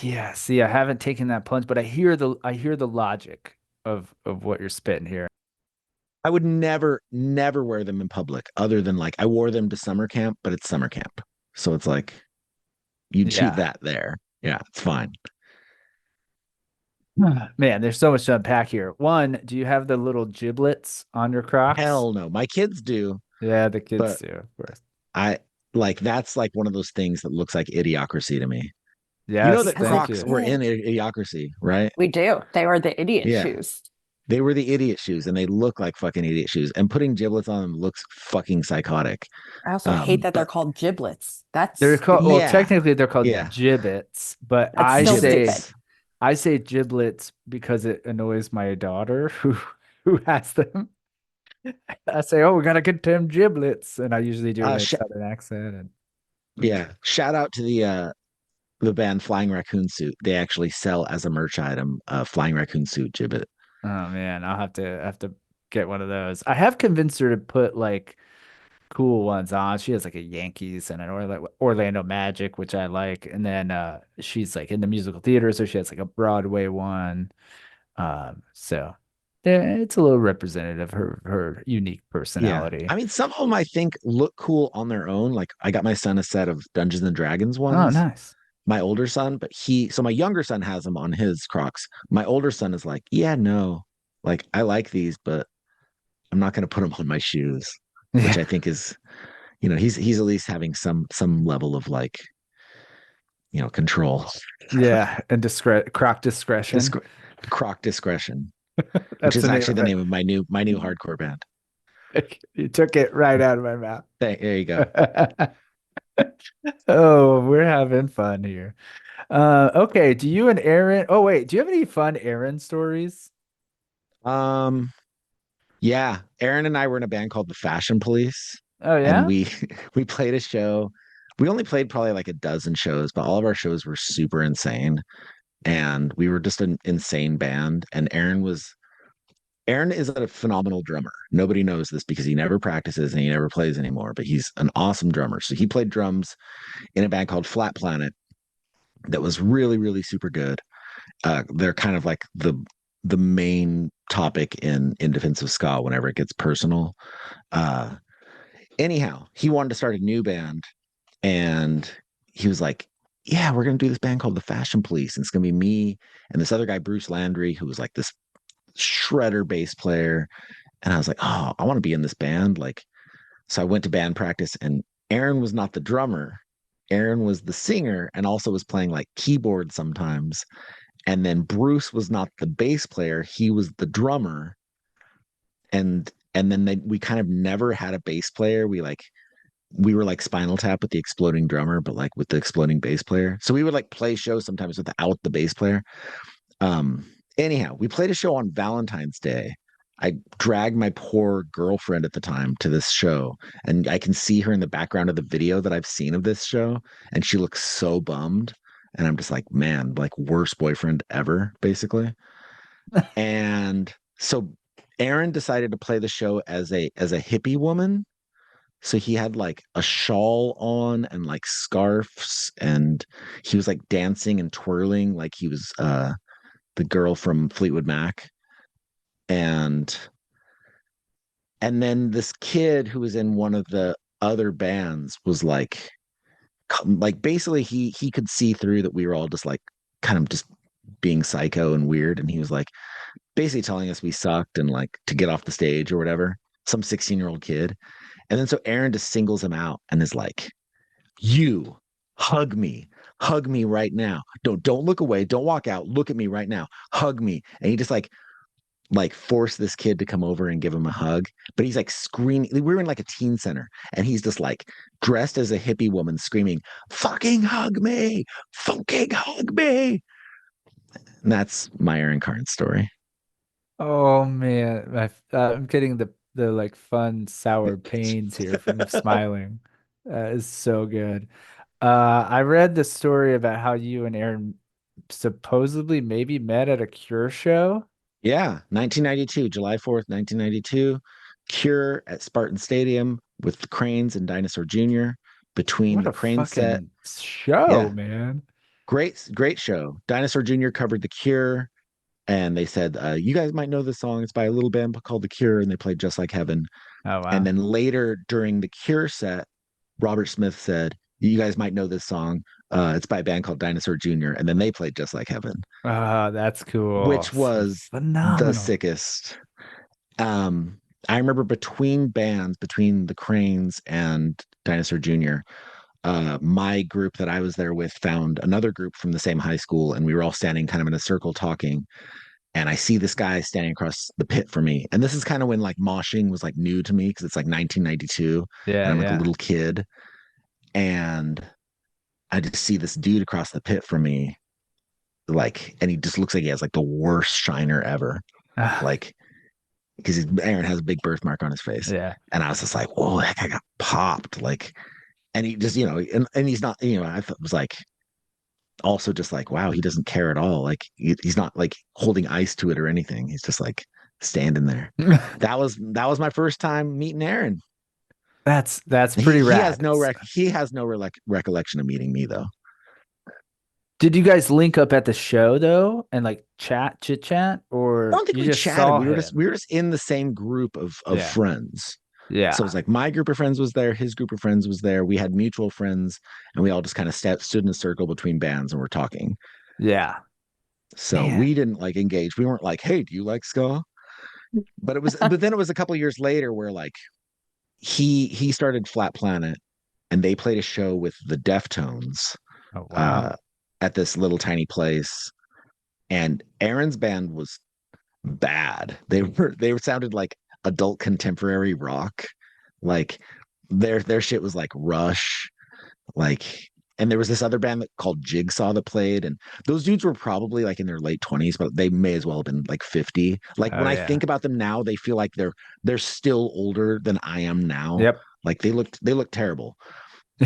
Speaker 2: yeah, see, I haven't taken that plunge, but I hear the logic of what you're spitting here.
Speaker 1: I would never wear them in public other than like I wore them to summer camp, but it's summer camp. So it's like you do
Speaker 2: Yeah.
Speaker 1: that there. Yeah, it's fine.
Speaker 2: Man, there's so much to unpack here. One, do you have the little giblets on your Crocs?
Speaker 1: Hell no. My kids do,
Speaker 2: Yeah, the kids
Speaker 1: but
Speaker 2: do, of course.
Speaker 1: I like that's like one of those things that looks like idiocracy to me. You know
Speaker 2: Yes,
Speaker 1: that
Speaker 3: Because it
Speaker 2: thank
Speaker 1: Crocs
Speaker 2: you.
Speaker 1: were in
Speaker 3: did.
Speaker 1: idiocracy, right?
Speaker 3: We do. They were the idiot
Speaker 1: Yeah.
Speaker 3: shoes.
Speaker 1: They were the idiot shoes and they look like fucking idiot shoes. And putting giblets on them looks fucking psychotic.
Speaker 3: I also hate that they're
Speaker 1: But
Speaker 3: called giblets. That's
Speaker 2: They're called, well,
Speaker 3: stupid.
Speaker 1: yeah,
Speaker 2: technically they're called
Speaker 1: yeah.
Speaker 2: gibbets, but
Speaker 3: That's still stupid.
Speaker 1: Gibbets.
Speaker 2: I say giblets because it annoys my daughter who has them. I say, "Oh, we gotta get them giblets," and I usually do it in a
Speaker 1: Sh
Speaker 2: southern accent. And
Speaker 1: yeah. Shout out to the band Flying Raccoon Suit. They actually sell as a merch item Flying Raccoon Suit gibbet.
Speaker 2: oh man, I'll have to get one of those. I have convinced her to put like cool ones on. She has like a Yankees and an Orlando Magic, which I like, and then she's like in the musical theater, so she has like a Broadway one. So yeah, it's a little representative of her unique
Speaker 1: Yeah.
Speaker 2: personality.
Speaker 1: I mean, some of them I think look cool on their own. Like I got my son a set of Dungeons and Dragons
Speaker 2: Oh,
Speaker 1: ones,
Speaker 2: nice.
Speaker 1: my older son, but so my younger son has them on his Crocs. My older son is like, yeah, no, like I like these, but I'm not going to put them on my shoes, which
Speaker 2: Yeah,
Speaker 1: I think is, he's at least having some level of like, control,
Speaker 2: yeah, and croc discretion.
Speaker 1: Disc- Croc discretion, which
Speaker 2: That's
Speaker 1: is
Speaker 2: the name
Speaker 1: actually
Speaker 2: of
Speaker 1: the
Speaker 2: it.
Speaker 1: name of my new hardcore band.
Speaker 2: You took it right out of my mouth.
Speaker 1: There you go.
Speaker 2: Oh, we're having fun here. Okay. Do you and Aaron? Oh, wait. Do you have any fun Aaron stories?
Speaker 1: Um, yeah, Aaron and I were in a band called the Fashion Police,
Speaker 2: Oh,
Speaker 1: and
Speaker 2: yeah.
Speaker 1: we played a show. We only played probably like a dozen shows, but all of our shows were super insane, and we were just an insane band. And Aaron is a phenomenal drummer. Nobody knows this because he never practices and he never plays anymore, but he's an awesome drummer. So he played drums in a band called Flat Planet that was really super good. They're kind of like the main topic in defensive ska whenever it gets personal. Uh, Anyhow, he wanted to start a new band and he was like, yeah, we're going to do this band called the Fashion Police. And it's going to be me and this other guy, Bruce Landry, who was like this shredder bass player. And I was like, oh, I want to be in this band. Like, so I went to band practice and Aaron was not the drummer. Aaron was the singer and also was playing like keyboard sometimes. And then Bruce was not the bass player. He was the drummer. And then we kind of never had a bass player. We were like Spinal Tap with the exploding drummer, but like with the exploding bass player. So we would like play shows sometimes without the bass player. Um, Anyhow, we played a show on Valentine's Day. I dragged my poor girlfriend at the time to this show, and I can see her in the background of the video that I've seen of this show, and she looks so bummed. And I'm just like, man, like worst boyfriend ever, basically. And so Aaron decided to play the show as a hippie woman. So he had like a shawl on and like scarves, and he was like dancing and twirling like he was the girl from Fleetwood Mac. And then this kid who was in one of the other bands was like basically he could see through that we were all just like kind of just being psycho and weird, and he was like basically telling us we sucked and like to get off the stage or whatever, some 16-year-old kid. And then so Aaron just singles him out and is like, you hug me right now, don't look away, don't walk out, look at me right now, hug me. And he just like force this kid to come over and give him a hug. But he's like screaming. We were in like a teen center, and he's just like dressed as a hippie woman screaming, fucking hug me, fucking hug me. And that's my Aaron Carnes story.
Speaker 2: Oh man, I'm getting the like fun sour pains here from smiling. It's so good. I read the story about how you and Aaron supposedly maybe met at a Cure show.
Speaker 1: Yeah, 1992, July 4th, 1992. Cure at Spartan Stadium with the Cranes and Dinosaur Jr. Between
Speaker 2: What
Speaker 1: the
Speaker 2: a
Speaker 1: Crane set.
Speaker 2: fucking show,
Speaker 1: Yeah,
Speaker 2: man.
Speaker 1: great show. Dinosaur Jr. covered The Cure, and they said, you guys might know this song. It's by a little band called The Cure, and they played Just Like Heaven.
Speaker 2: Oh
Speaker 1: And
Speaker 2: wow.
Speaker 1: then later during the Cure set, Robert Smith said, you guys might know this song. It's by a band called Dinosaur Jr., and then they played Just Like Heaven,
Speaker 2: Oh, that's cool.
Speaker 1: which was the
Speaker 2: Phenomenal.
Speaker 1: sickest. Um, I remember between bands, between the Cranes and Dinosaur Jr., my group that I was there with found another group from the same high school, and we were all standing kind of in a circle talking. And I see this guy standing across the pit from me. And this is kind of when like moshing was like new to me because it's like 1992 and
Speaker 2: Yeah,
Speaker 1: I'm like a
Speaker 2: yeah.
Speaker 1: little kid. And I just see this dude across the pit from me, like, and he just looks like he has like the worst shiner ever.
Speaker 2: Ah,
Speaker 1: Like, because Aaron has a big birthmark on his face.
Speaker 2: yeah.
Speaker 1: And I was just like, whoa, that guy got popped. Like, and he just, and he's not, I thought was like, also just like, wow, he doesn't care at all. Like, he's not like holding ice to it or anything. He's just like standing there. That was my first time meeting Aaron.
Speaker 2: That's
Speaker 1: He
Speaker 2: pretty
Speaker 1: he has
Speaker 2: rad.
Speaker 1: no he has no recollection of meeting me though.
Speaker 2: Did you guys link up at the show though and like chit chat,
Speaker 1: I
Speaker 2: or
Speaker 1: don't think
Speaker 2: you
Speaker 1: we
Speaker 2: just
Speaker 1: chatted.
Speaker 2: saw
Speaker 1: We
Speaker 2: him?
Speaker 1: were just in the same group of
Speaker 2: Yeah.
Speaker 1: friends. So it
Speaker 2: Yeah.
Speaker 1: was like my group of friends was there, his group of friends was there. We had mutual friends, and we all just kind of stood in a circle between bands and were talking.
Speaker 2: Yeah.
Speaker 1: So
Speaker 2: Man.
Speaker 1: we didn't like engage. We weren't like, "Hey, do you like ska?" But then it was a couple of years later where like he started Flat Planet, and they played a show with the Deftones
Speaker 2: Oh wow.
Speaker 1: uh, at this little tiny place, and Aaron's band was bad. They sounded like adult contemporary rock. Like their shit was like Rush, like, and there was this other band called Jigsaw that played, and those dudes were probably like in their late 20s, but they may as well have been like 50. Like
Speaker 2: Oh
Speaker 1: when I
Speaker 2: yeah.
Speaker 1: think about them now, they feel like they're still older than I am now.
Speaker 2: Yep.
Speaker 1: Like they looked terrible.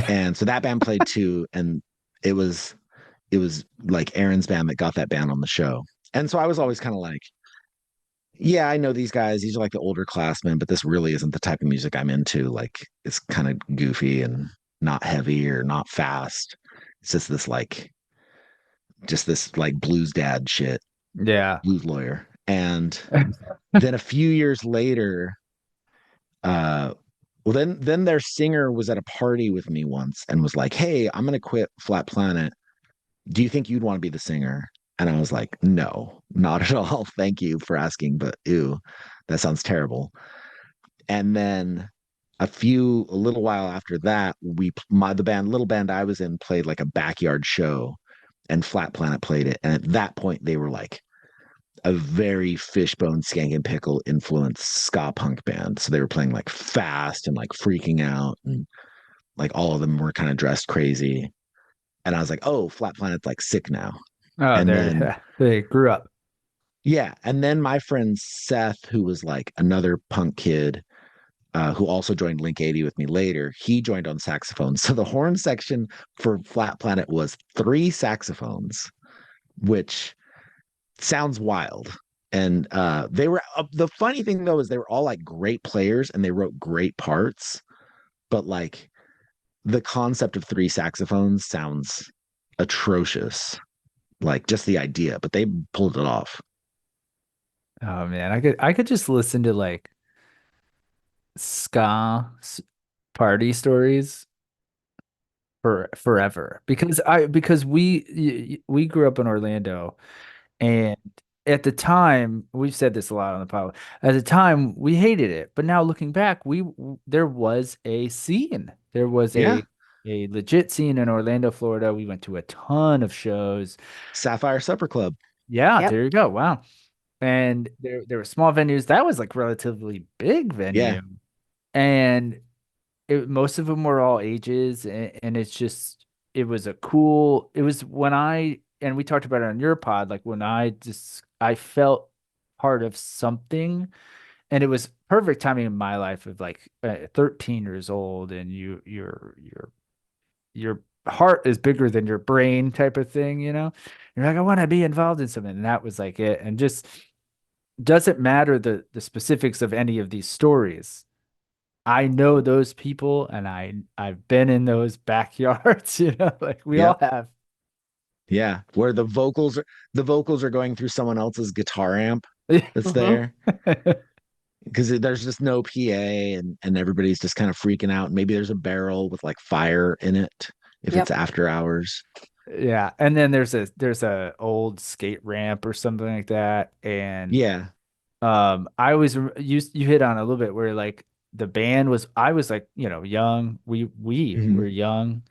Speaker 1: And so that band played too, and it was it was like Aaron's band that got that band on the show. And so I was always kind of like, yeah, I know these guys. These are like the older classmen, but this really isn't the type of music I'm into. Like it's kind of goofy and not heavy or not fast. It's just this like blues dad shit,
Speaker 2: Yeah.
Speaker 1: blues lawyer. And then a few years later, uh, well then their singer was at a party with me once and was like, "Hey, I'm gonna quit Flat Planet. Do you think you'd want to be the singer?" And I was like, "No, not at all. Thank you for asking, but ew, that sounds terrible." And then a little while after that, the little band I was in played like a backyard show, and Flat Planet played it. And at that point, they were like a very Fishbone Skank Pickle influenced ska punk band. So they were playing like fast and like freaking out, and like all of them were kind of dressed crazy. And I was like, oh, Flat Planet's like sick now.
Speaker 2: Oh,
Speaker 1: And then
Speaker 2: there they grew up.
Speaker 1: Yeah. And then my friend Seth, who was like another punk kid, who also joined Link 80 with me later, he joined on saxophone. So the horn section for Flat Planet was three saxophones, which sounds wild. And they were the funny thing though is they were all like great players and they wrote great parts, but like the concept of three saxophones sounds atrocious. Like just the idea, but they pulled it off.
Speaker 2: Oh man, I could just listen to like ska party stories for forever because we grew up in Orlando. And at the time, we've said this a lot on the podcast. At the time, we hated it, but now looking back, we there was a scene. There was
Speaker 1: Yeah.
Speaker 2: a legit scene in Orlando, Florida. We went to a ton of shows.
Speaker 1: Sapphire Supper Club.
Speaker 2: Yeah,
Speaker 3: Yep.
Speaker 2: there you go. Wow. And there were small venues. That was like relatively big
Speaker 1: Yeah.
Speaker 2: venue. And most of them were all ages, and it's just it was a cool. It was when I and we talked about it on your pod, like when I felt part of something, and it was perfect timing in my life of like 13 years old, and your heart is bigger than your brain type of thing, you know. You're like, I want to be involved in something, and that was like it, and just doesn't matter the specifics of any of these stories. I know those people and I've been in those backyards, you know, like we all
Speaker 1: Yep.
Speaker 2: have.
Speaker 1: Yeah. Where the vocals are going through someone else's guitar amp that's
Speaker 3: Hmm.
Speaker 1: there because there's just no PA and everybody's just kind of freaking out. Maybe there's a barrel with like fire in it if it's
Speaker 3: Yep.
Speaker 1: after hours.
Speaker 2: Yeah. And then there's a old skate ramp or something like that. And
Speaker 1: Yeah.
Speaker 2: I was you hit on a little bit where like the band was I was like, you know, young. We were
Speaker 1: Mhm.
Speaker 2: young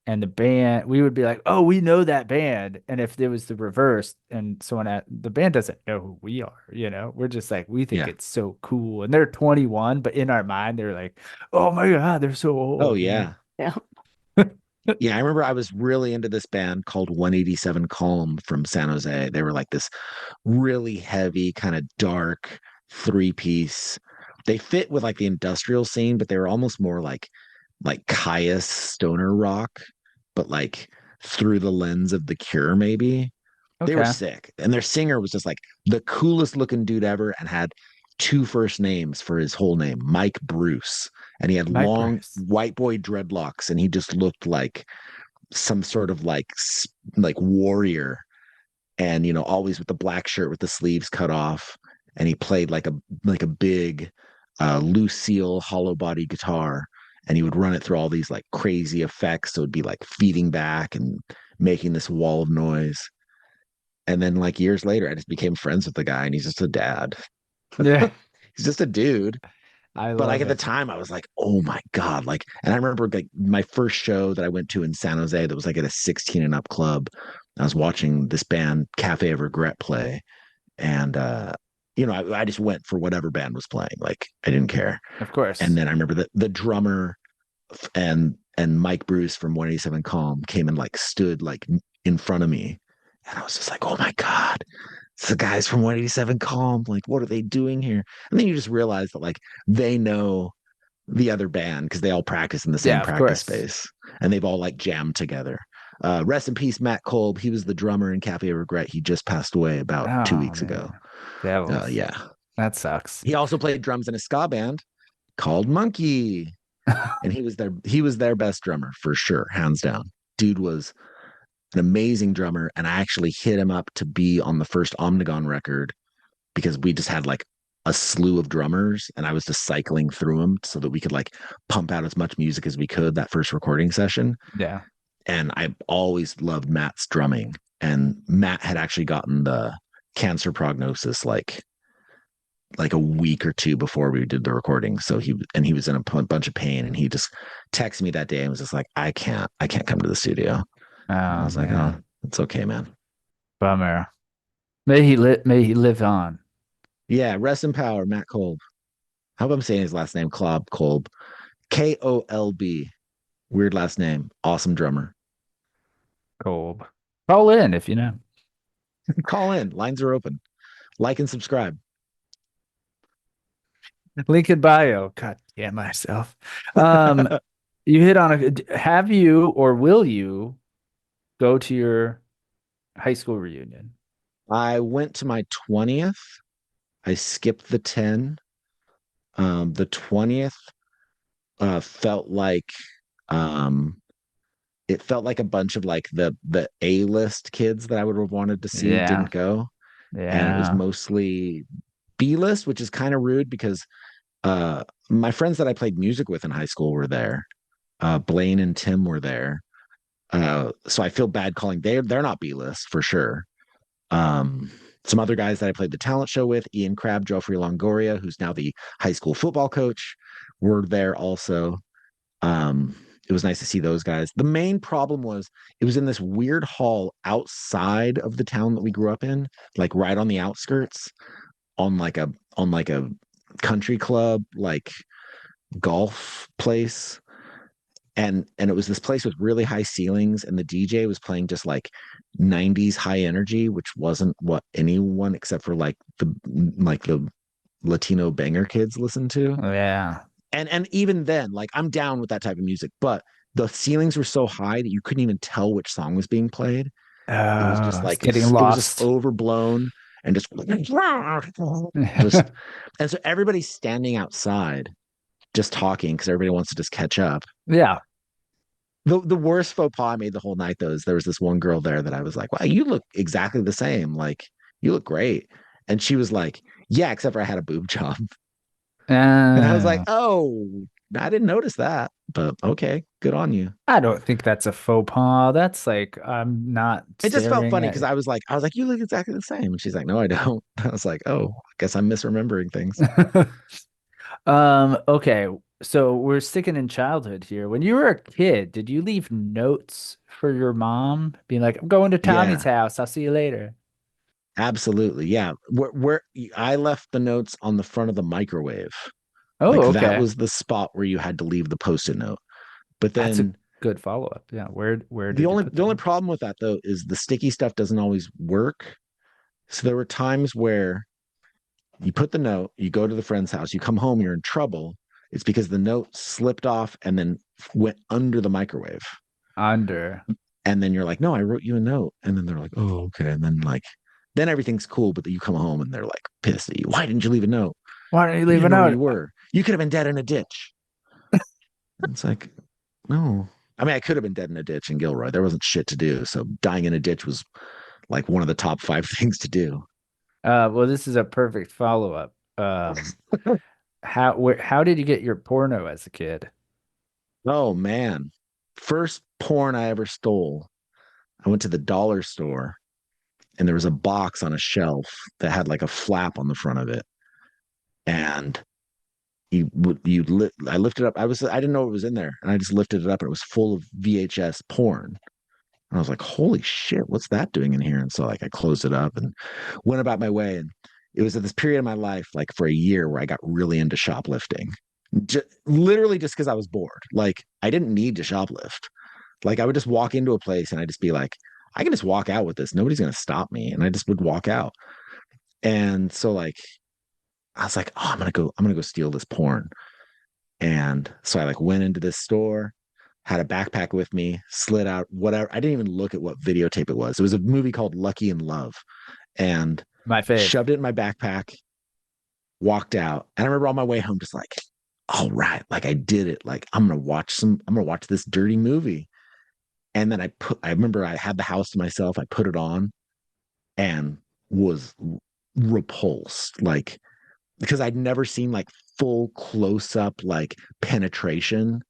Speaker 2: and the band we would be like, oh, we know that band. And if it was the reverse and someone at the band doesn't know who we are, you know, we're just like we think
Speaker 1: Yeah.
Speaker 2: it's so cool. And they're 21, but in our mind they're like, oh my God, they're so
Speaker 1: Oh
Speaker 2: old, you know.
Speaker 1: yeah.
Speaker 3: Yeah.
Speaker 1: Yeah, I remember I was really into this band called 187 Calm from San Jose. They were like this really heavy, kind of dark three-piece. They fit with like the industrial scene, but they were almost more like Caius stoner rock, but like through the lens of The Cure, maybe. They were
Speaker 2: Okay.
Speaker 1: sick. And their singer was just like the coolest looking dude ever and had two first names for his whole name, Mike Bruce. And he had
Speaker 2: Mike
Speaker 1: long
Speaker 2: Bruce.
Speaker 1: white boy dreadlocks and he just looked like some sort of like warrior and always with the black shirt with the sleeves cut off and he played like a big Lucille hollow body guitar and he would run it through all these like crazy effects so it'd be like feeding back and making this wall of noise and then like years later I just became friends with the guy and he's just a dad.
Speaker 2: Yeah,
Speaker 1: He's just a dude.
Speaker 2: I
Speaker 1: But like
Speaker 2: love
Speaker 1: at the
Speaker 2: it.
Speaker 1: time I was like, oh my God. Like, and I remember like my first show that I went to in San Jose that was like at a 16 and up club. I was watching this band Cafe of Regret play. And I just went for whatever band was playing. Like I didn't care.
Speaker 2: Of
Speaker 1: And
Speaker 2: course.
Speaker 1: then I remember that the drummer and Mike Bruce from 187 Calm came and like stood like in front of me. And I was just like, oh my God, it's the guys from 187 Calm. Like, what are they doing here? And then you just realize that like they know the other band because they all practice in the same
Speaker 2: Yeah, of
Speaker 1: practice
Speaker 2: course.
Speaker 1: space and they've all like jammed together. Rest in peace, Matt Kolb. He was the drummer in Cafe of Regret. He just passed away about two
Speaker 2: Oh
Speaker 1: weeks ago.
Speaker 2: man. Devils.
Speaker 1: Yeah.
Speaker 2: That sucks.
Speaker 1: He also played drums in a ska band called Monkey. And he was their best drummer for sure, hands down. Dude was an amazing drummer. And I actually hit him up to be on the first Omnigone record because we just had like a slew of drummers and I was just cycling through them so that we could like pump out as much music as we could that first recording session.
Speaker 2: Yeah.
Speaker 1: And I always loved Matt's drumming. And Matt had actually gotten the cancer prognosis like a week or two before we did the recording. So he was in a bunch of pain and he just texted me that day and was just like, I can't come to the studio. And I
Speaker 2: Oh
Speaker 1: was like, oh,
Speaker 2: man.
Speaker 1: it's okay, man.
Speaker 2: Bummer. May he live on.
Speaker 1: Yeah, rest in power, Matt Kolb. How about I'm saying his last name? Kolb. Kolb. Weird last name. Awesome drummer.
Speaker 2: Kolb. Call in if you know.
Speaker 1: Call in. Lines are open. Like and subscribe.
Speaker 2: Link in bio. God damn myself. Um, you hit on have you or will you go to your high school reunion?
Speaker 1: I went to my 20th. I skipped the 10. The 20th felt like um it felt like a bunch of like the A-list kids that I would have wanted to see
Speaker 2: Yeah.
Speaker 1: didn't go. And it was
Speaker 2: Yeah.
Speaker 1: mostly B-list, which is kind of rude because my friends that I played music with in high school were there. Blaine and Tim were there. So I feel bad calling they're not B-list for sure. Um, some other guys that I played the talent show with, Ian Crabb, Joffrey Longoria, who's now the high school football coach, were there also. It was nice to see those guys. The main problem was it was in this weird hall outside of the town that we grew up in, like right on the outskirts, on like a country club, like golf place. And it was this place with really high ceilings, and the DJ was playing just like 90s high energy, which wasn't what anyone except for like the Latino banger kids listened to.
Speaker 2: Yeah.
Speaker 1: And even then, like I'm down with that type of music, but the ceilings were so high that you couldn't even tell which song was being played. It was just
Speaker 2: It's
Speaker 1: like
Speaker 2: getting
Speaker 1: it was just
Speaker 2: lost.
Speaker 1: overblown and just and so everybody's standing outside just talking because everybody wants to just catch up.
Speaker 2: Yeah.
Speaker 1: The worst faux pas I made the whole night though is there was this one girl there that I was like, wow, you look exactly the same. Like you look great. And she was like, yeah, except for I had a boob job. And I was like,
Speaker 2: Uh,
Speaker 1: oh, I didn't notice that, but okay, good on you.
Speaker 2: I don't think that's a faux pas. That's like I'm not
Speaker 1: It just felt
Speaker 2: staring
Speaker 1: funny because
Speaker 2: at.
Speaker 1: I was like, you look exactly the same. And she's like, no, I don't. I was like, oh, I guess I'm misremembering things.
Speaker 2: Okay. So we're sticking in childhood here. When you were a kid, did you leave notes for your mom being like, I'm going to Tommy's
Speaker 1: Yeah,
Speaker 2: house. I'll see you later.
Speaker 1: absolutely. Yeah. Where I left the notes on the front of the microwave.
Speaker 2: Oh,
Speaker 1: Like that
Speaker 2: okay.
Speaker 1: was the spot where you had to leave the post-it note. But
Speaker 2: That's a
Speaker 1: then
Speaker 2: good follow-up. Yeah. Where
Speaker 1: the
Speaker 2: did you
Speaker 1: only
Speaker 2: put
Speaker 1: the only
Speaker 2: them?
Speaker 1: problem with that though is the sticky stuff doesn't always work. So there were times where you put the note, you go to the friend's house, you come home, you're in trouble. It's because the note slipped off and then went under the microwave.
Speaker 2: Under.
Speaker 1: And then you're like, no, I wrote you a note. And then they're like, oh, okay. And then then everything's cool, but then you come home and they're like pissed at you. Why didn't you leave a note?
Speaker 2: Why don't you
Speaker 1: You
Speaker 2: leave a
Speaker 1: didn't know where
Speaker 2: note?
Speaker 1: you were. You could have been dead in a ditch. And it's like, no. I mean, I could have been dead in a ditch in Gilroy. There wasn't shit to do. So dying in a ditch was like one of the top five things to do.
Speaker 2: Well, this is a perfect follow-up. How did you get your porno as a kid?
Speaker 1: Oh man. First porn I ever stole. I went to the dollar store and there was a box on a shelf that had like a flap on the front of it. And I lifted up. I didn't know it was in there. And I just lifted it up and it was full of VHS porn. And I was like, holy shit, what's that doing in here? And so like I closed it up and went about my way. And it was at this period of my life, like for a year, where I got really into shoplifting. Literally just because I was bored. Like I didn't need to shoplift. Like I would just walk into a place and I'd just be like, I can just walk out with this. Nobody's gonna stop me. And I just would walk out. And so like I was like, oh, I'm gonna go steal this porn. And so I like went into this store, had a backpack with me, slid out whatever. I didn't even look at what videotape it was. It was a movie called Lucky in Love, and
Speaker 2: My fave.
Speaker 1: shoved it in my backpack, walked out. And I remember on my way home, just like, all right, like I did it. Like I'm gonna watch this dirty movie. And then I remember I had the house to myself. I put it on and was repulsed, like because I'd never seen like full close up like penetration,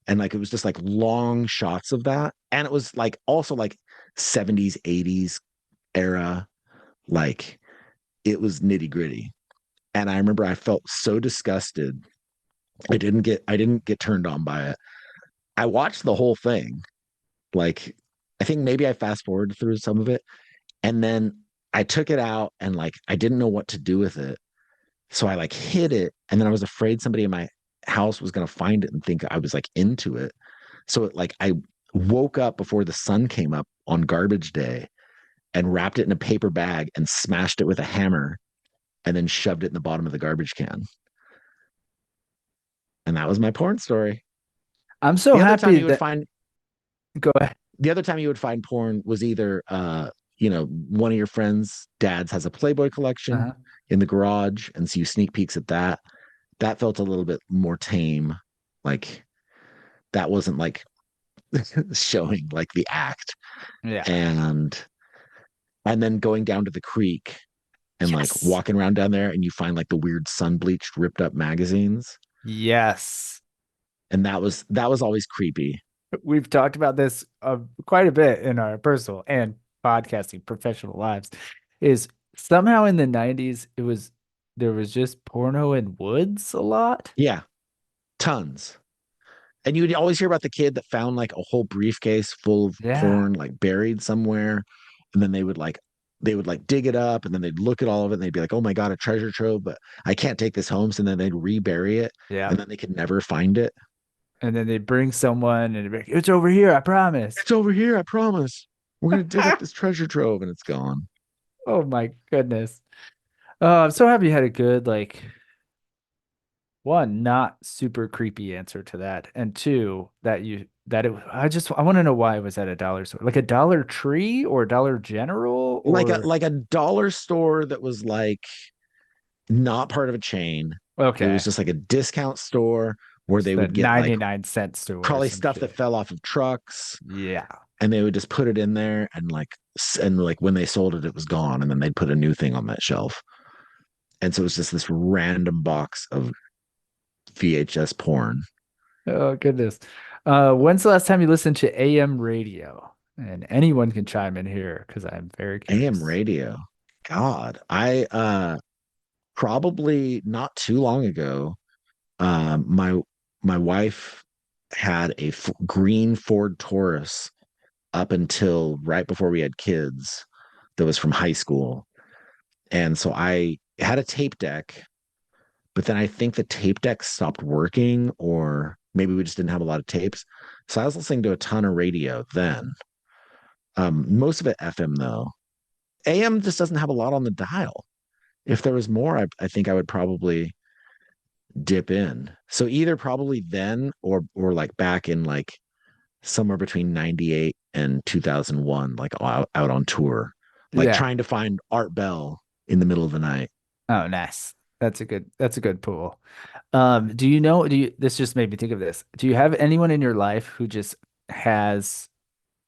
Speaker 1: and like it was just like long shots of that, and it was like also like 70s 80s era, like it was nitty gritty. And I remember I felt so disgusted. I didn't get turned on by it. I watched the whole thing. Like I think maybe I fast forwarded through some of it, and then I took it out and like I didn't know what to do with it. So I like hid it, and then I was afraid somebody in my house was gonna find it and think I was like into it. So like I woke up before the sun came up on garbage day and wrapped it in a paper bag and smashed it with a hammer and then shoved it in the bottom of the garbage can. And that was my porn story.
Speaker 2: I'm so
Speaker 1: The other time
Speaker 2: happy
Speaker 1: you would
Speaker 2: that
Speaker 1: find
Speaker 2: go ahead.
Speaker 1: the other time you would find porn was either one of your friends' dads has a Playboy collection
Speaker 2: Uh-huh.
Speaker 1: in the garage, and so you sneak peeks at that. That felt a little bit more tame. Like that wasn't like showing like the act.
Speaker 2: Yeah.
Speaker 1: And then going down to the creek and like
Speaker 2: Yes.
Speaker 1: walking around down there and you find like the weird sun bleached ripped up magazines.
Speaker 2: Yes.
Speaker 1: And that was always creepy.
Speaker 2: We've talked about this quite a bit in our personal and podcasting professional lives. Is somehow in the 90s there was just porno in woods a lot.
Speaker 1: Yeah, tons. And you would always hear about the kid that found like a whole briefcase full of
Speaker 2: Yeah.
Speaker 1: porn like buried somewhere. And then they would like dig it up and then they'd look at all of it and they'd be like, oh my God, a treasure trove, but I can't take this home. So then they'd rebury it
Speaker 2: Yeah.
Speaker 1: and then they could never find it.
Speaker 2: And then they bring someone and be like, it's over here, I promise.
Speaker 1: It's over here, I promise. We're gonna dig up this treasure trove and it's gone.
Speaker 2: Oh my goodness. I'm so happy you had a good, like, one, not super creepy answer to that. And two, I want to know why it was at a dollar store. Like a Dollar Tree or Dollar General
Speaker 1: Like a
Speaker 2: or
Speaker 1: like a dollar store that was like not part of a chain. It was
Speaker 2: okay.
Speaker 1: just like a discount store where
Speaker 2: It's
Speaker 1: they
Speaker 2: the
Speaker 1: would get like
Speaker 2: 99-cent store or
Speaker 1: probably
Speaker 2: some
Speaker 1: stuff that
Speaker 2: shit.
Speaker 1: fell off of trucks
Speaker 2: Yeah.
Speaker 1: and they would just put it in there and like when they sold it, it was gone and then they'd put a new thing on that shelf. And so it was just this random box of VHS porn.
Speaker 2: Oh goodness. When's the last time you listened to AM radio? And anyone can chime in here because I'm very
Speaker 1: AM
Speaker 2: curious.
Speaker 1: radio. God, I probably not too long ago, my wife had a green Ford Taurus up until right before we had kids that was from high school. And so I had a tape deck, but then I think the tape deck stopped working, or maybe we just didn't have a lot of tapes. So I was listening to a ton of radio then. Most of it FM though. AM just doesn't have a lot on the dial. If there was more, I think I would probably dip in. So either probably then or like back in like somewhere between 98 and 2001, like out on tour, like
Speaker 2: Yeah.
Speaker 1: trying to find Art Bell in the middle of the night.
Speaker 2: Oh, nice. That's a good pool. This just made me think of this. Do you have anyone in your life who just has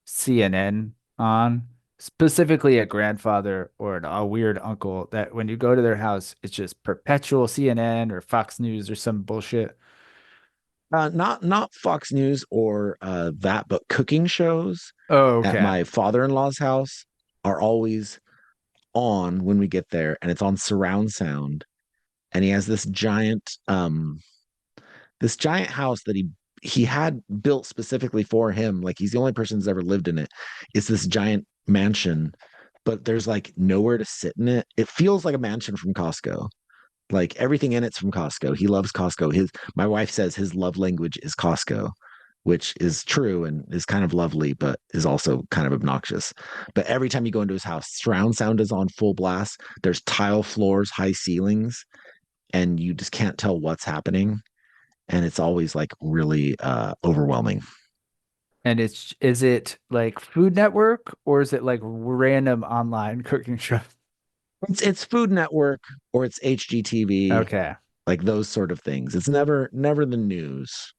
Speaker 2: CNN on, specifically a grandfather or a weird uncle that when you go to their house, it's just perpetual CNN or Fox News or some bullshit?
Speaker 1: Not Fox News or that, but cooking shows
Speaker 2: Oh,
Speaker 1: at
Speaker 2: okay.
Speaker 1: my father-in-law's house are always on when we get there, and it's on surround sound. And he has this giant house that he had built specifically for him. Like he's the only person who's ever lived in it. It's this giant mansion, but there's like nowhere to sit in it. It feels like a mansion from Costco. Like everything in it's from Costco. He loves Costco. His My wife says his love language is Costco, which is true and is kind of lovely, but is also kind of obnoxious. But every time you go into his house, surround sound is on full blast. There's tile floors, high ceilings, and you just can't tell what's happening. And it's always like really overwhelming.
Speaker 2: And is it like Food Network or is it like random online cooking show?
Speaker 1: It's Food Network or it's HGTV,
Speaker 2: Okay.
Speaker 1: like those sort of things. It's never the news.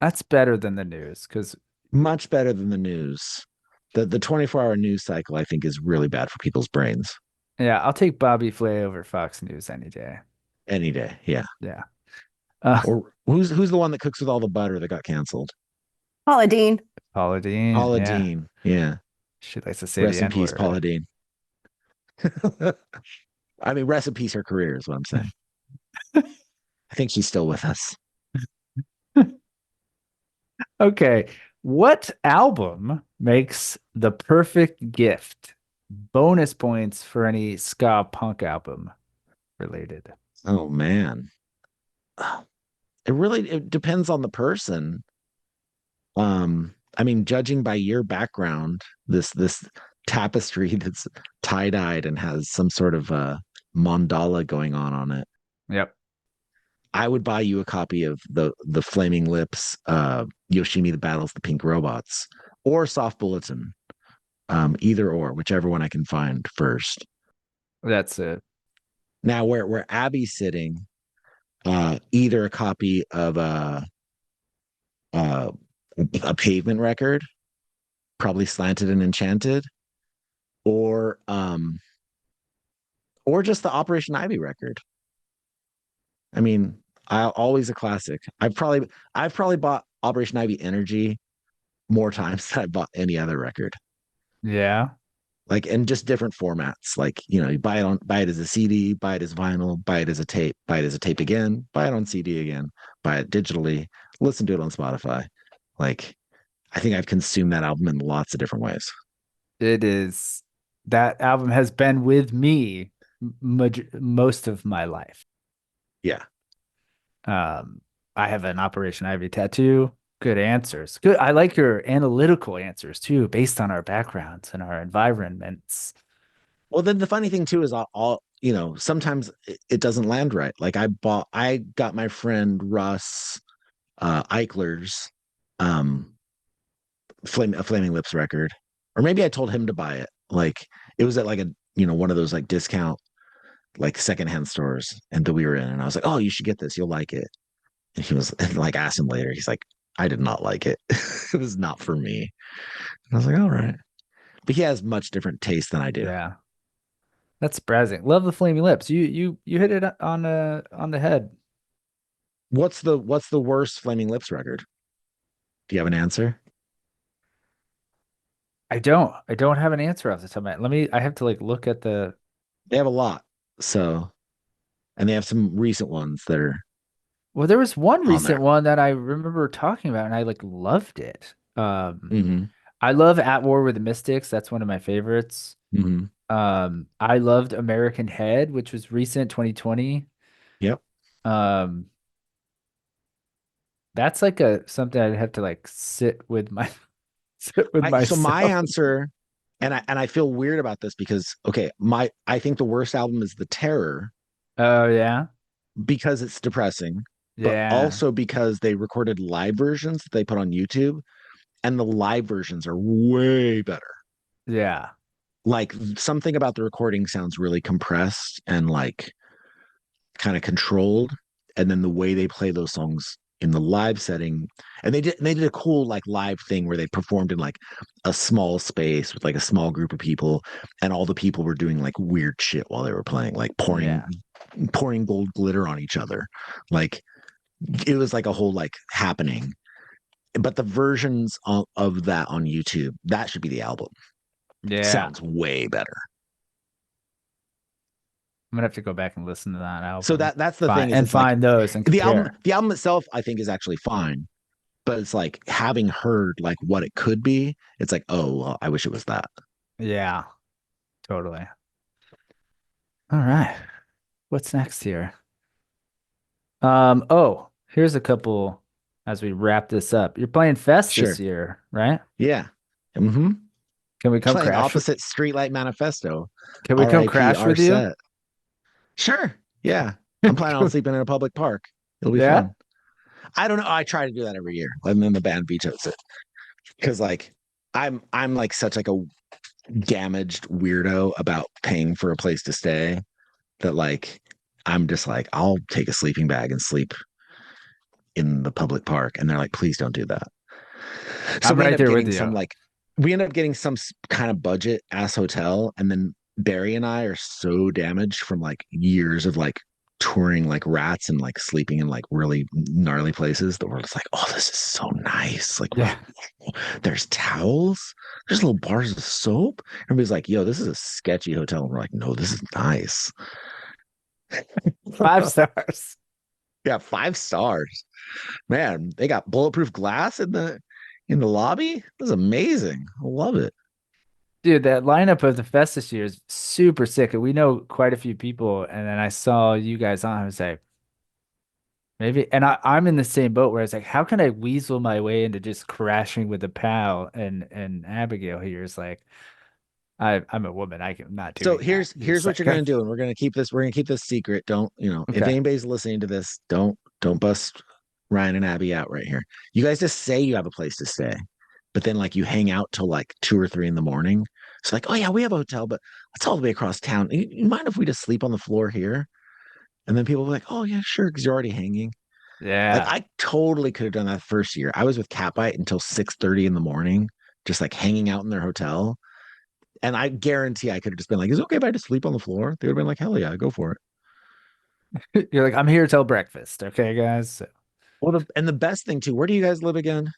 Speaker 2: That's better than the news because
Speaker 1: Much better than the news. The 24-hour news cycle, I think, is really bad for people's brains.
Speaker 2: yeah, I'll take Bobby Flay over Fox News any day.
Speaker 1: Any day, yeah.
Speaker 2: Yeah. Uh,
Speaker 1: Or who's the one that cooks with all the butter that got canceled?
Speaker 3: Paula Deen.
Speaker 2: Paula Deen.
Speaker 1: Paula
Speaker 2: Yeah.
Speaker 1: Deen. Yeah.
Speaker 2: She likes to say the
Speaker 1: Rest in peace,
Speaker 2: N-word.
Speaker 1: Paula Deen. I mean, rest in peace, her career is what I'm saying. I think she's still with us.
Speaker 2: Okay. What album makes the perfect gift? Bonus points for any ska punk album related.
Speaker 1: Oh man. It depends on the person. I mean, judging by your background, this tapestry that's tie-dyed and has some sort of mandala going on it.
Speaker 2: Yep.
Speaker 1: I would buy you a copy of the Flaming Lips, Yoshimi the Battles the Pink Robots, or Soft Bulletin, either or, whichever one I can find first.
Speaker 2: That's it.
Speaker 1: Now, where Abby's sitting, either a copy of uh, a Pavement record, probably Slanted and Enchanted, or um, or just the Operation Ivy record. I mean, I always a classic. I've probably bought Operation Ivy Energy more times than I bought any other record.
Speaker 2: Yeah.
Speaker 1: Like in just different formats. Like, you buy it as a CD, buy it as vinyl, buy it as a tape, buy it as a tape again, buy it on CD again, buy it digitally, listen to it on Spotify. Like, I think I've consumed that album in lots of different ways.
Speaker 2: It is. That album has been with me most of my life.
Speaker 1: Yeah.
Speaker 2: Um, I have an Operation Ivy tattoo. Good answers. Good. I like your analytical answers too, based on our backgrounds and our environments.
Speaker 1: Well, then the funny thing too is sometimes it doesn't land right. Like I got my friend Russ Eichler's um a Flaming Lips record, or maybe I told him to buy it. Like it was at like one of those like discount like secondhand stores, and that we were in, and I was like, oh, you should get this, you'll like it. And he was and like asked him later, he's like, I did not like it. It was not for me. And I was like, all right, but he has much different taste than I do.
Speaker 2: Yeah, that's surprising. Love the Flaming Lips. You hit it on the head.
Speaker 1: What's the worst Flaming Lips record? Do you have an answer?
Speaker 2: I don't have an answer off the top of my head. Let me. I have to like look at the.
Speaker 1: They have a lot. So, and they have some recent ones that are
Speaker 2: Well, there was one
Speaker 1: on
Speaker 2: recent
Speaker 1: there.
Speaker 2: one that I remember talking about, and I like loved it.
Speaker 1: Hmm.
Speaker 2: I love At War with the Mystics. That's one of my favorites.
Speaker 1: Hmm.
Speaker 2: I loved American Head, which was recent 2020.
Speaker 1: Yep.
Speaker 2: Um, that's like a something I'd have to like sit with my sit with
Speaker 1: So my
Speaker 2: myself.
Speaker 1: answer, and I feel weird about this because okay, I think the worst album is The Terror
Speaker 2: Oh yeah.
Speaker 1: because it's depressing, but
Speaker 2: Yeah.
Speaker 1: also because they recorded live versions that they put on YouTube, and the live versions are way better.
Speaker 2: Yeah.
Speaker 1: Like something about the recording sounds really compressed and like kind of controlled, and then the way they play those songs in the live setting, and they did a cool like live thing where they performed in like a small space with like a small group of people, and all the people were doing like weird shit while they were playing, like pouring
Speaker 2: Yeah.
Speaker 1: pouring gold glitter on each other. Like it was like a whole like happening. But the versions of that on YouTube, that should be the album.
Speaker 2: Yeah.
Speaker 1: Sounds way better.
Speaker 2: I'm gonna have to go back and listen to that
Speaker 1: So
Speaker 2: album.
Speaker 1: that's the
Speaker 2: Find
Speaker 1: thing, is
Speaker 2: and
Speaker 1: it's like
Speaker 2: find those and
Speaker 1: the album
Speaker 2: compare.
Speaker 1: the album itself I think is actually fine, but it's like having heard like what it could be, it's like, oh, well, I wish it was that.
Speaker 2: Yeah, totally. All right. What's next here? Oh, here's a couple as we wrap this up. You're playing Fest this
Speaker 1: Sure.
Speaker 2: year, right?
Speaker 1: Yeah. Mm-hmm.
Speaker 2: Can we come
Speaker 1: Playing
Speaker 2: crash?
Speaker 1: opposite Streetlight Manifesto.
Speaker 2: Can we come
Speaker 1: R.I.P.
Speaker 2: crash
Speaker 1: our
Speaker 2: with you?
Speaker 1: set. Sure. Yeah. I'm planning on sleeping in a public park. It'll be
Speaker 2: Yeah?
Speaker 1: fun. I don't know. I try to do that every year. And then the band vetoes it. Because like I'm like such like a damaged weirdo about paying for a place to stay that like I'm just like, I'll take a sleeping bag and sleep in the public park. And they're like, please don't do that. So
Speaker 2: I'm
Speaker 1: we end
Speaker 2: right
Speaker 1: up
Speaker 2: there with
Speaker 1: getting
Speaker 2: you.
Speaker 1: some kind of budget ass hotel. And then Barry and I are so damaged from like years of like touring like rats and like sleeping in like really gnarly places that we're just like, oh, this is so nice. Like
Speaker 2: Yeah.
Speaker 1: there's towels, there's little bars of soap. Everybody's like, yo, this is a sketchy hotel. And we're like, no, this is nice.
Speaker 2: 5 stars.
Speaker 1: Yeah, 5 stars. Man, they got bulletproof glass in the lobby. This is amazing. I love it.
Speaker 2: Dude, that lineup of the Fest this year is super sick. We know quite a few people, and then I saw you guys on. I was like, maybe, and I'm in the same boat where I was like, how can I weasel my way into just crashing with a pal and Abigail here is like, I'm a woman. I'm not
Speaker 1: So
Speaker 2: doing that. You're a
Speaker 1: here's what you're gonna
Speaker 2: psycho.
Speaker 1: do, and we're gonna keep this secret. Don't, if
Speaker 2: Okay.
Speaker 1: anybody's listening to this, don't bust Ryan and Abby out right here. You guys just say you have a place to stay, but then like you hang out till like 2 or 3 in the morning. It's like, oh yeah, we have a hotel, but it's all the way across town. You mind if we just sleep on the floor here? And then people will be like, oh yeah, sure, because you're already hanging. Like
Speaker 2: Yeah.
Speaker 1: I totally could have done that first year. I was with Catbite until 6:30 in the morning, just like hanging out in their hotel. And I guarantee I could have just been like, is it okay if I just sleep on the floor? They would have been like, hell yeah, go for it.
Speaker 2: You're like, I'm here till breakfast. Okay, guys. So,
Speaker 1: Well, and the best thing too, where do you guys live again?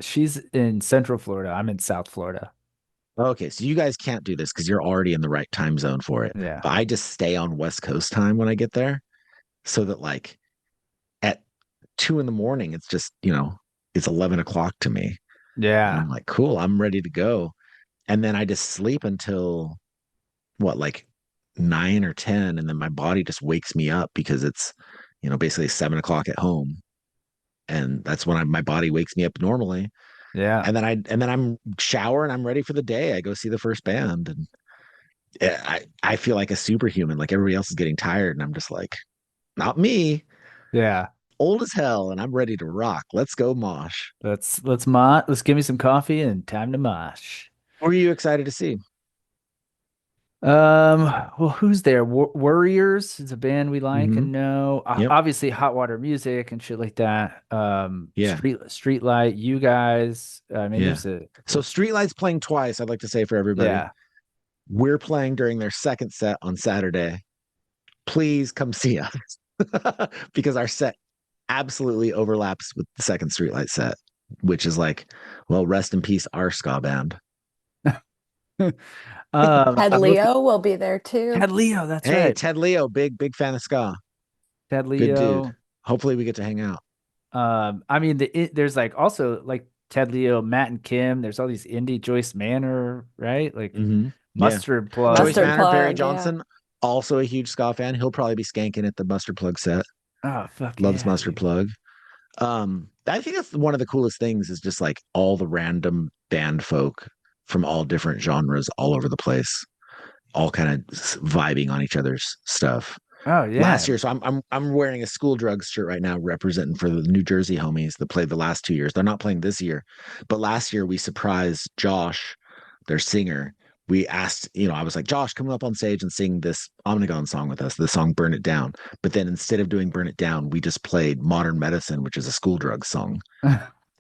Speaker 2: she's in Central Florida. I'm in South Florida.
Speaker 1: Okay, so you guys can't do this because you're already in the right time zone for it.
Speaker 2: Yeah.
Speaker 1: But I just stay on West Coast time when I get there so that like at 2 in the morning, it's just, it's 11 o'clock to me. And
Speaker 2: Yeah.
Speaker 1: I'm like, cool, I'm ready to go. And then I just sleep until what, like 9 or 10. And then my body just wakes me up because it's, basically 7 o'clock at home. And that's when my body wakes me up normally.
Speaker 2: Yeah.
Speaker 1: And then I'm shower and I'm ready for the day. I go see the first band and I feel like a superhuman. Like everybody else is getting tired, and I'm just like, not me.
Speaker 2: Yeah.
Speaker 1: Old as hell, and I'm ready to rock. Let's go mosh.
Speaker 2: Let's give me some coffee and time to mosh.
Speaker 1: What are you excited to see?
Speaker 2: Um, well, who's there? Warriors is a band we like
Speaker 1: Hmm.
Speaker 2: and know.
Speaker 1: Yep.
Speaker 2: Obviously, Hot Water Music and shit like that.
Speaker 1: Yeah.
Speaker 2: Streetlight, you guys. I mean,
Speaker 1: Yeah. So Streetlight's playing twice. I'd like to say for everybody,
Speaker 2: yeah.
Speaker 1: we're playing during their second set on Saturday. Please come see us because our set absolutely overlaps with the second Streetlight set, which is like, well, rest in peace, our ska band.
Speaker 3: Ted
Speaker 2: I'm looking.
Speaker 3: Leo will be there too.
Speaker 2: Ted Leo, that's
Speaker 1: Hey,
Speaker 2: right.
Speaker 1: Ted Leo, big fan of ska.
Speaker 2: Ted
Speaker 1: Good dude.
Speaker 2: Leo.
Speaker 1: Hopefully we get to hang out.
Speaker 2: I mean, there's like also like Ted Leo, Matt and Kim. There's all these indie Joyce Manor, right? Like
Speaker 1: Hmm. Yeah.
Speaker 2: Mustard Plug.
Speaker 1: Joyce
Speaker 3: Mustard
Speaker 1: Manor, Barry
Speaker 3: Plug, yeah.
Speaker 1: Johnson, also a huge ska fan. He'll probably be skanking at the Mustard Plug set.
Speaker 2: Oh, fuck
Speaker 1: Loves
Speaker 2: yeah,
Speaker 1: Mustard
Speaker 2: dude.
Speaker 1: Plug. I think that's one of the coolest things is just like all the random band folk from all different genres all over the place, all kind of vibing on each other's stuff.
Speaker 2: Oh
Speaker 1: Last
Speaker 2: yeah.
Speaker 1: year, so I'm wearing a School Drugs shirt right now, representing for the New Jersey homies that played the last 2 years. They're not playing this year, but last year we surprised Josh, their singer. We asked, I was like, Josh, come up on stage and sing this Omnigone song with us, the song Burn It Down. But then instead of doing Burn It Down, we just played Modern Medicine, which is a School Drugs song.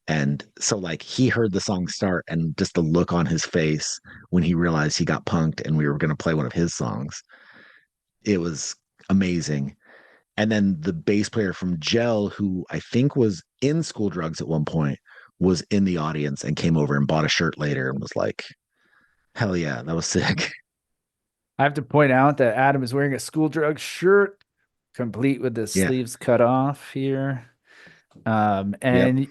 Speaker 1: And so, like, he heard the song start, and just the look on his face when he realized he got punked and we were going to play one of his songs, it was amazing. And then the bass player from Gel, who I think was in School Drugs at one point, was in the audience and came over and bought a shirt later and was like, hell yeah, that was sick.
Speaker 2: I have to point out that Adam is wearing a School Drug shirt, complete with the
Speaker 1: Yeah.
Speaker 2: sleeves cut off here. Um,
Speaker 1: Yep.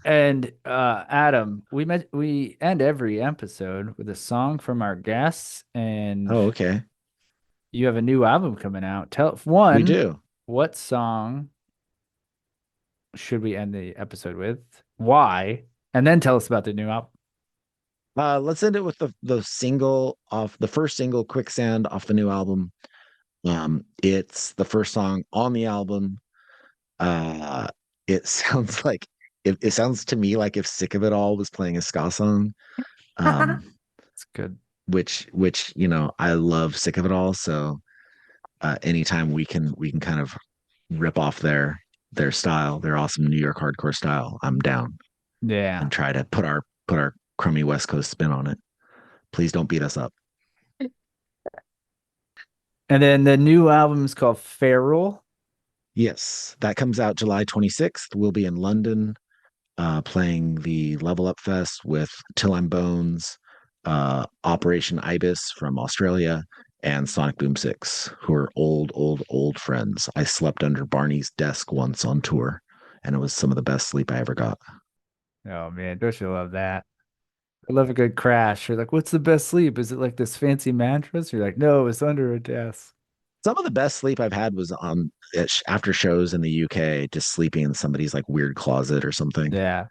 Speaker 2: and Adam, we end every episode with a song from our guests, and
Speaker 1: Oh, okay.
Speaker 2: you have a new album coming out. Tell
Speaker 1: We
Speaker 2: one,
Speaker 1: do.
Speaker 2: what song should we end the episode with? Why? And then tell us about the new album.
Speaker 1: Let's end it with the single off the first single, Quicksand, off the new album. It's the first song on the album. Uh, it sounds like it sounds to me like if Sick of It All was playing a ska song. Um,
Speaker 2: It's good.
Speaker 1: which I love Sick of It All. So anytime we can kind of rip off their style, their awesome New York hardcore style, I'm down
Speaker 2: Yeah.
Speaker 1: and try to put our crummy West Coast spin on it. Please don't beat us up.
Speaker 2: And then the new album is called Feral.
Speaker 1: Yes, that comes out July 26th. We'll be in London playing the Level Up Fest with Till I'm Bones, Operation Ibis from Australia, and Sonic Boom Six, who are old friends. I slept under Barney's desk once on tour, and it was some of the best sleep I ever got.
Speaker 2: Oh man, don't you love that? I love a good crash. You're like, what's the best sleep? Is it like this fancy mattress? You're like, no, it's under a desk.
Speaker 1: Some of the best sleep I've had was on after shows in the UK, just sleeping in somebody's like weird closet or something.
Speaker 2: Yeah.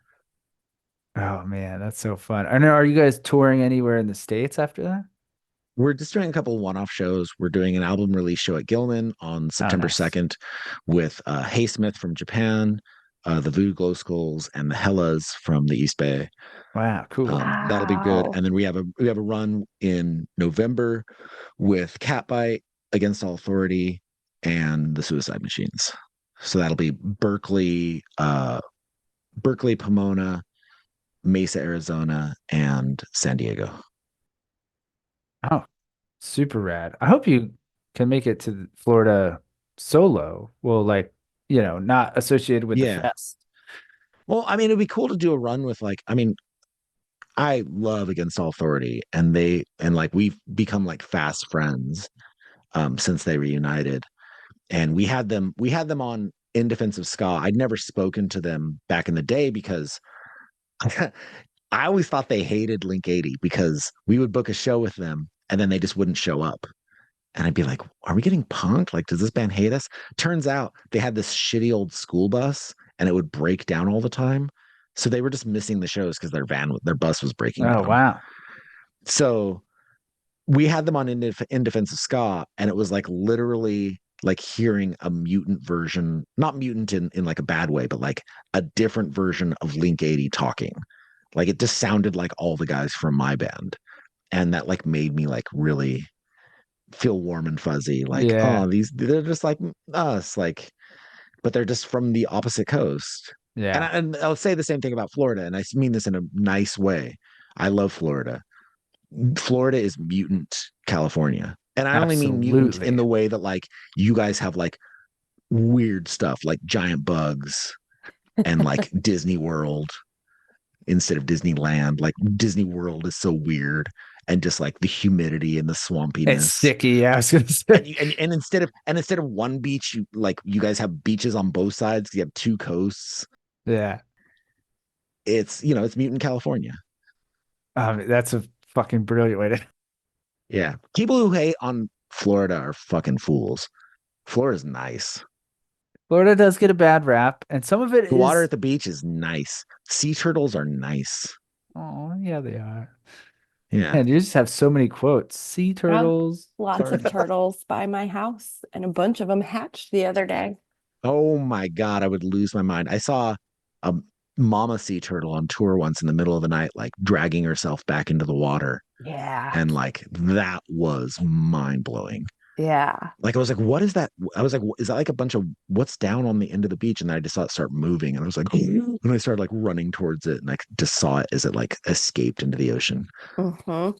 Speaker 2: Oh man, that's so fun. And are you guys touring anywhere in the States after that?
Speaker 1: We're just doing a couple one-off shows. We're doing an album release show at Gilman on
Speaker 2: Oh,
Speaker 1: September
Speaker 2: nice.
Speaker 1: 2nd with Hey Smith from Japan, the Voodoo Glow Skulls, and the Hellas from the East Bay.
Speaker 2: Wow, cool.
Speaker 1: That'll be good.
Speaker 3: Wow.
Speaker 1: And then we have a run in November with Catbite, Against All Authority, and the Suicide Machines. So that'll be Berkeley, Pomona, Mesa, Arizona, and San Diego.
Speaker 2: Oh, super rad. I hope you can make it to Florida solo. Well, like, not associated with the
Speaker 1: Yeah.
Speaker 2: fest.
Speaker 1: Well, I mean, it'd be cool to do a run with like, I mean, I love Against All Authority, and like we've become like fast friends since they reunited. And we had them on In Defense of Ska. I'd never spoken to them back in the day because I always thought they hated Link 80 because we would book a show with them and then they just wouldn't show up. And I'd be like, are we getting punked? Like, does this band hate us? Turns out they had this shitty old school bus and it would break down all the time. So they were just missing the shows because their bus was breaking
Speaker 2: Oh,
Speaker 1: down.
Speaker 2: wow.
Speaker 1: So we had them on in Defense of Ska, and it was like literally like hearing a mutant version, not mutant in like a bad way, but like a different version of Link 80 talking. Like it just sounded like all the guys from my band. And that like made me like really feel warm and fuzzy. Like,
Speaker 2: Yeah.
Speaker 1: oh, they're just like us, like, but they're just from the opposite coast. And,
Speaker 2: Yeah.
Speaker 1: and I'll say the same thing about Florida, and I mean this in a nice way. I love Florida. Florida is mutant California. And I only mean mutant in
Speaker 2: Absolutely.
Speaker 1: the way that like you guys have like weird stuff like giant bugs and like Disney World instead of Disneyland. Like Disney World is so weird and just like the humidity and the
Speaker 2: It's
Speaker 1: swampiness.
Speaker 2: sticky. I was gonna say.
Speaker 1: And instead of one beach, you guys have beaches on both sides. You have two coasts.
Speaker 2: Yeah.
Speaker 1: It's mutant California.
Speaker 2: That's a fucking brilliant way to.
Speaker 1: Yeah. People who hate on Florida are fucking fools. Florida's nice.
Speaker 2: Florida does get a bad rap, and some of it
Speaker 1: The water
Speaker 2: is.
Speaker 1: at the beach is nice. Sea turtles are nice.
Speaker 2: Oh, yeah, they are.
Speaker 1: Yeah.
Speaker 2: And you just have so many quotes. Sea
Speaker 3: Yeah.
Speaker 2: turtles.
Speaker 3: Lots of turtles by my house, and a bunch of them hatched the other day.
Speaker 1: Oh my God, I would lose my mind. I saw a mama sea turtle on tour once in the middle of the night, like dragging herself back into the water.
Speaker 3: Yeah.
Speaker 1: And like that was mind blowing.
Speaker 3: Yeah.
Speaker 1: Like I was like, what is that? I was like, is that like a bunch of what's down on the end of the beach? And then I just saw it start moving, and I was like, and I started like running towards it, and I just saw it as it like escaped into the ocean.
Speaker 3: Hmm.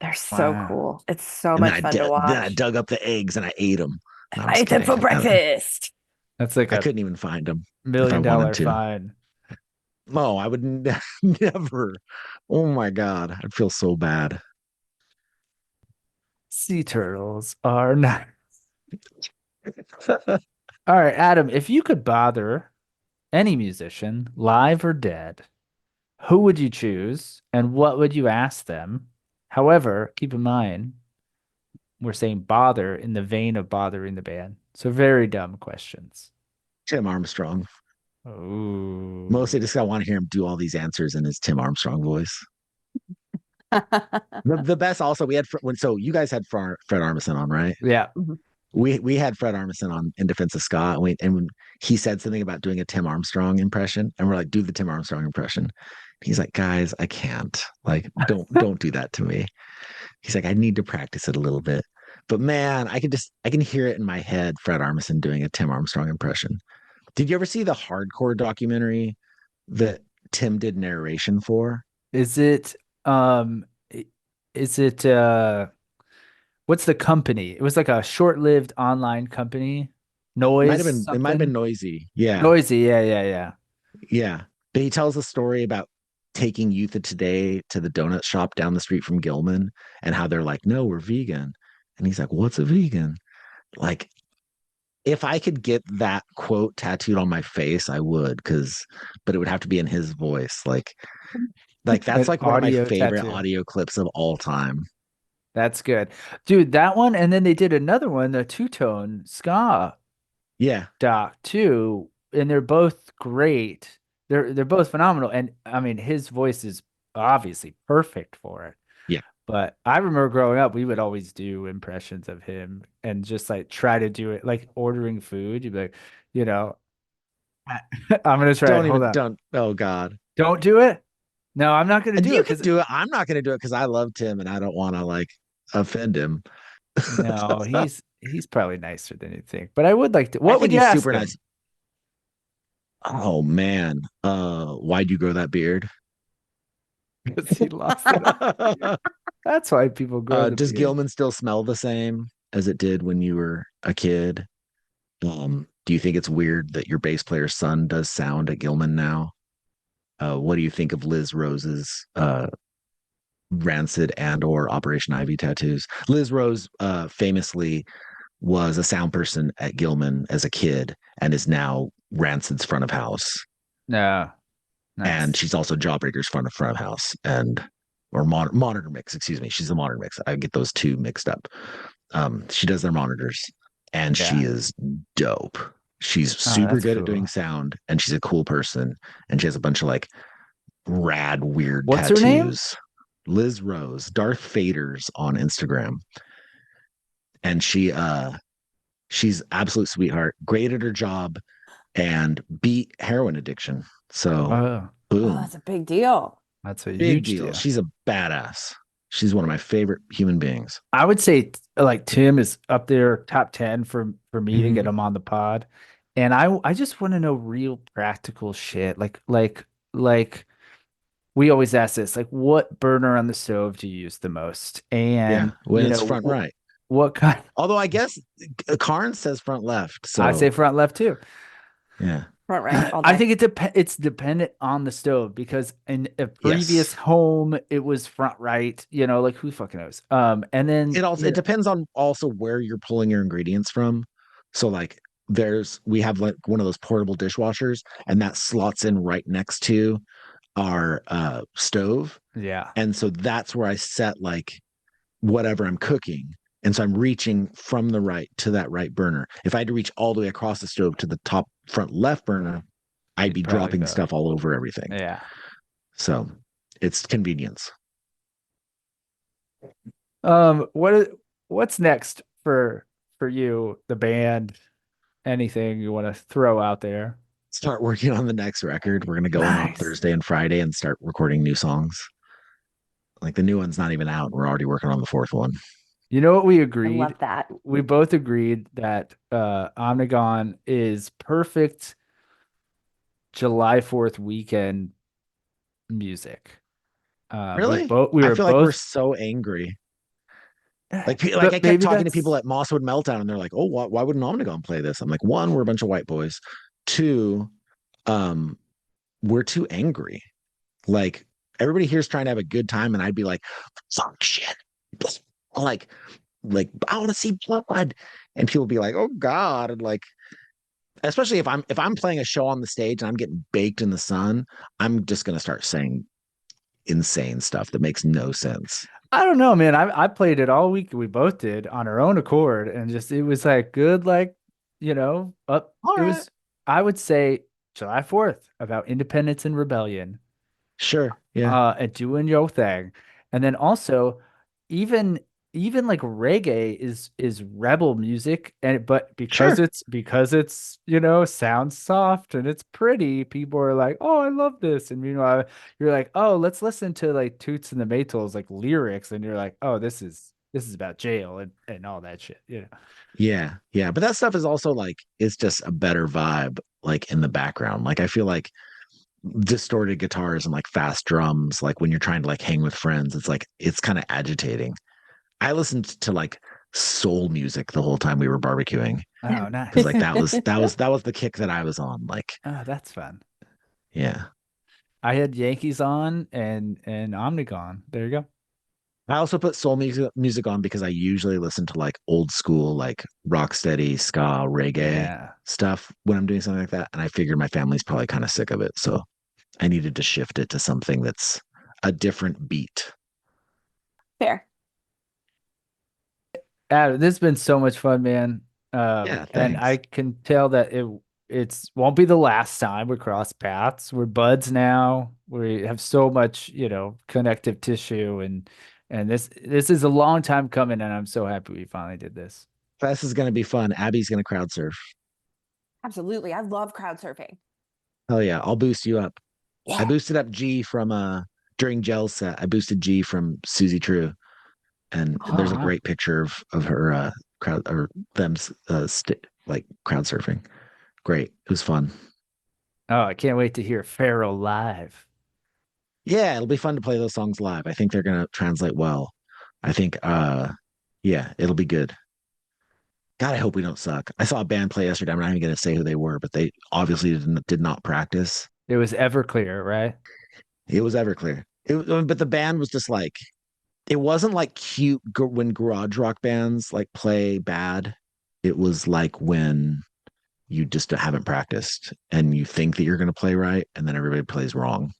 Speaker 3: They're so
Speaker 2: Wow.
Speaker 3: cool. It's so
Speaker 1: And then
Speaker 3: much fun to
Speaker 1: I
Speaker 3: watch.
Speaker 1: dug up the eggs and I ate them. No, I'm
Speaker 3: I
Speaker 1: just
Speaker 3: ate them
Speaker 1: kidding.
Speaker 3: for breakfast.
Speaker 2: That's like
Speaker 1: I
Speaker 2: a
Speaker 1: couldn't even find them if I
Speaker 2: million
Speaker 1: wanted
Speaker 2: dollar
Speaker 1: to.
Speaker 2: fine.
Speaker 1: No, I would never. Oh my God, I'd feel so bad.
Speaker 2: Sea turtles are not. All right, Adam, if you could bother any musician, live or dead, who would you choose and what would you ask them? However, keep in mind, we're saying bother in the vein of bothering the band. So very dumb questions.
Speaker 1: Tim Armstrong.
Speaker 2: Oh,
Speaker 1: Mostly just I want to hear him do all these answers in his Tim Armstrong voice. The best also we had so you guys had Fred Armisen on, right?
Speaker 2: yeah.
Speaker 3: Mhm.
Speaker 1: We had Fred Armisen on in Defense of Scott, and when he said something about doing a Tim Armstrong impression, and we're like, do the Tim Armstrong impression. He's like, guys, I can't. Like, don't do that to me. He's like, I need to practice it a little bit. But man, I can hear it in my head, Fred Armisen doing a Tim Armstrong impression. Did you ever see the hardcore documentary that Tim did narration for?
Speaker 2: Is it um i- is it what's the company? It was like a short-lived online company. Noise
Speaker 1: It might have been
Speaker 2: something.
Speaker 1: noisy. Yeah.
Speaker 2: Noisy. Yeah, yeah, yeah.
Speaker 1: Yeah. But he tells a story about taking youth of today to the donut shop down the street from Gilman and how they're like, no, we're vegan. And he's like, what's a vegan? Like, if I could get that quote tattooed on my face, I would, but it would have to be in his voice. Like that's
Speaker 2: An
Speaker 1: like one of my
Speaker 2: audio
Speaker 1: favorite
Speaker 2: tattoo.
Speaker 1: audio clips of all time.
Speaker 2: That's good. Dude, that one, and then they did another one, the two-tone ska
Speaker 1: Yeah.
Speaker 2: doc too, and they're both great. they're both phenomenal. And I mean, his voice is obviously perfect for it.
Speaker 1: Yeah.
Speaker 2: But I remember growing up, we would always do impressions of him and just like try to do it, like ordering food. You'd be like, you know, I'm gonna try it. Hold on.
Speaker 1: Don't. Oh God.
Speaker 2: Don't do it. No, I'm not gonna
Speaker 1: And
Speaker 2: do it
Speaker 1: you can
Speaker 2: because
Speaker 1: do it. I'm not going to do it because I love Tim and I don't want to like offend him.
Speaker 2: no, he's probably nicer than you think. But I would like to.
Speaker 1: I
Speaker 2: What would
Speaker 1: think
Speaker 2: you
Speaker 1: he's
Speaker 2: ask
Speaker 1: super
Speaker 2: him?
Speaker 1: nice. Oh man. Why'd you grow that beard?
Speaker 2: Because he lost it all. That's why people grow the
Speaker 1: Does
Speaker 2: beard.
Speaker 1: Gilman still smell the same as it did when you were a kid? Do you think it's weird that your bass player's son does sound at Gilman now? What do you think of Liz Rose's Rancid and or Operation Ivy tattoos? Liz Rose famously was a sound person at Gilman as a kid and is now Rancid's front of house.
Speaker 2: No,
Speaker 1: And
Speaker 2: nice.
Speaker 1: she's also Jawbreaker's front of house and or monitor mix, excuse me. She's a monitor mix. I get those two mixed up. She does their monitors and
Speaker 2: Yeah.
Speaker 1: she is dope. She's
Speaker 2: Oh,
Speaker 1: super
Speaker 2: that's
Speaker 1: good at doing
Speaker 2: cool.
Speaker 1: sound and she's a cool person and she has a bunch of like rad weird
Speaker 2: What's her name?
Speaker 1: tattoos. Liz Rose, Darth Vader's on Instagram. And she's absolute sweetheart, great at her job and beat heroin addiction. So
Speaker 2: Oh,
Speaker 3: Oh,
Speaker 1: boom.
Speaker 3: that's a big deal.
Speaker 2: that's a
Speaker 1: Big
Speaker 2: huge
Speaker 1: deal.
Speaker 2: deal.
Speaker 1: She's a badass. She's one of my favorite human beings.
Speaker 2: I would say like Tim is up there top 10 for me to get
Speaker 1: Mhm.
Speaker 2: him on the pod. And I just want to know real practical shit. Like we always ask this, like what burner on the stove do you use the most?
Speaker 1: Yeah,
Speaker 2: And
Speaker 1: when it's front right.
Speaker 2: what kind
Speaker 1: Although I guess Karn says front left.
Speaker 2: I say
Speaker 1: So
Speaker 2: front left too.
Speaker 1: yeah.
Speaker 3: Front right all
Speaker 2: I
Speaker 3: day.
Speaker 2: think it's dependent on the stove because in a previous
Speaker 1: Yes.
Speaker 2: home it was front right, like who fucking knows. And then
Speaker 1: It depends on also where you're pulling your ingredients from. So like we have like one of those portable dishwashers and that slots in right next to our stove.
Speaker 2: yeah,
Speaker 1: And so that's where I set like whatever I'm cooking. And so I'm reaching from the right to that right burner. If I had to reach all the way across the stove to the top front left burner, I'd
Speaker 2: you'd
Speaker 1: be
Speaker 2: probably
Speaker 1: dropping
Speaker 2: go.
Speaker 1: stuff all over everything.
Speaker 2: Yeah.
Speaker 1: So it's convenience.
Speaker 2: What's next for you, the band? Anything you want to throw out there?
Speaker 1: Start working on the next record. We're gonna go in on
Speaker 2: Nice.
Speaker 1: Thursday and Friday and start recording new songs. Like the new one's not even out. We're already working on the fourth one.
Speaker 2: You know what we
Speaker 3: I
Speaker 2: agreed?
Speaker 3: love that.
Speaker 2: We both agreed that Omnigone is perfect July 4th weekend music.
Speaker 1: Really?
Speaker 2: We
Speaker 1: I
Speaker 2: were
Speaker 1: feel like we're
Speaker 2: both
Speaker 1: so angry. Like I
Speaker 2: but
Speaker 1: kept
Speaker 2: maybe
Speaker 1: talking to
Speaker 2: that's
Speaker 1: people at Mosswood Meltdown, and they're like, "Oh, why wouldn't Omnigone play this?" I'm like, one, we're a bunch of white boys. Two, um, we're too angry. Like everybody here's trying to have a good time, and I'd be like, "Fuck shit," like, like I want to see blood, and people be like, "Oh God," and like, especially if I'm playing a show on the stage and I'm getting baked in the sun, I'm just gonna start saying insane stuff that makes no sense.
Speaker 2: I don't know, man. I played it all week. We both did on our own accord, and just it was like good, like up.
Speaker 1: All
Speaker 2: It
Speaker 1: right,
Speaker 2: was, I would say, July 4th about independence and rebellion,
Speaker 1: sure, yeah,
Speaker 2: and doing your thing, and then also even even like reggae is rebel music, and but
Speaker 1: sure.
Speaker 2: because it's sounds soft and it's pretty, people are like, oh, I love this, and meanwhile you're like, oh, let's listen to like Toots and the Maytals like lyrics, and you're like, oh, this is about jail and all that shit.
Speaker 1: Yeah, yeah. But that stuff is also like it's just a better vibe, like in the background. Like I feel like distorted guitars and like fast drums, like when you're trying to like hang with friends, it's like it's kind of agitating. I listened to like soul music the whole time we were barbecuing
Speaker 2: Oh,
Speaker 1: because like
Speaker 2: nice.
Speaker 1: that was the kick that I was on. Like,
Speaker 2: Oh, that's fun.
Speaker 1: yeah.
Speaker 2: I had Yankees on and Omnigone. There you go.
Speaker 1: I also put soul music on because I usually listen to like old school, like rock steady, ska, reggae
Speaker 2: Yeah.
Speaker 1: stuff when I'm doing something like that. And I figured my family's probably kind of sick of it. So I needed to shift it to something that's a different beat.
Speaker 3: Fair.
Speaker 2: Adam, this has been so much fun, man.
Speaker 1: Yeah,
Speaker 2: And I
Speaker 1: thanks.
Speaker 2: can tell that it's won't be the last time we cross paths. We're buds now. We have so much, connective tissue, and this is a long time coming, and I'm so happy we finally did this.
Speaker 1: Fest is going to be fun. Abby's going to crowd surf.
Speaker 3: Absolutely. I love crowd surfing.
Speaker 1: Hell yeah. I'll boost you up. I
Speaker 3: Yeah.
Speaker 1: boosted up G from during Gel's set. I boosted G from Susie True. And
Speaker 2: All
Speaker 1: there's a
Speaker 2: right.
Speaker 1: great picture of her crowd or them like crowd surfing. Great. It was fun.
Speaker 2: Oh, I can't wait to hear Pharaoh live.
Speaker 1: Yeah, it'll be fun to play those songs live. I think they're gonna translate well. I think yeah, it'll be good. God, I hope we don't suck. I saw a band play yesterday. I'm not even gonna say who they were, but they obviously did not practice.
Speaker 2: It was Everclear, right?
Speaker 1: It was Everclear. But the band was just like it wasn't like cute when garage rock bands like play bad. It was like when you just haven't practiced and you think that you're going to play right, and then everybody plays wrong.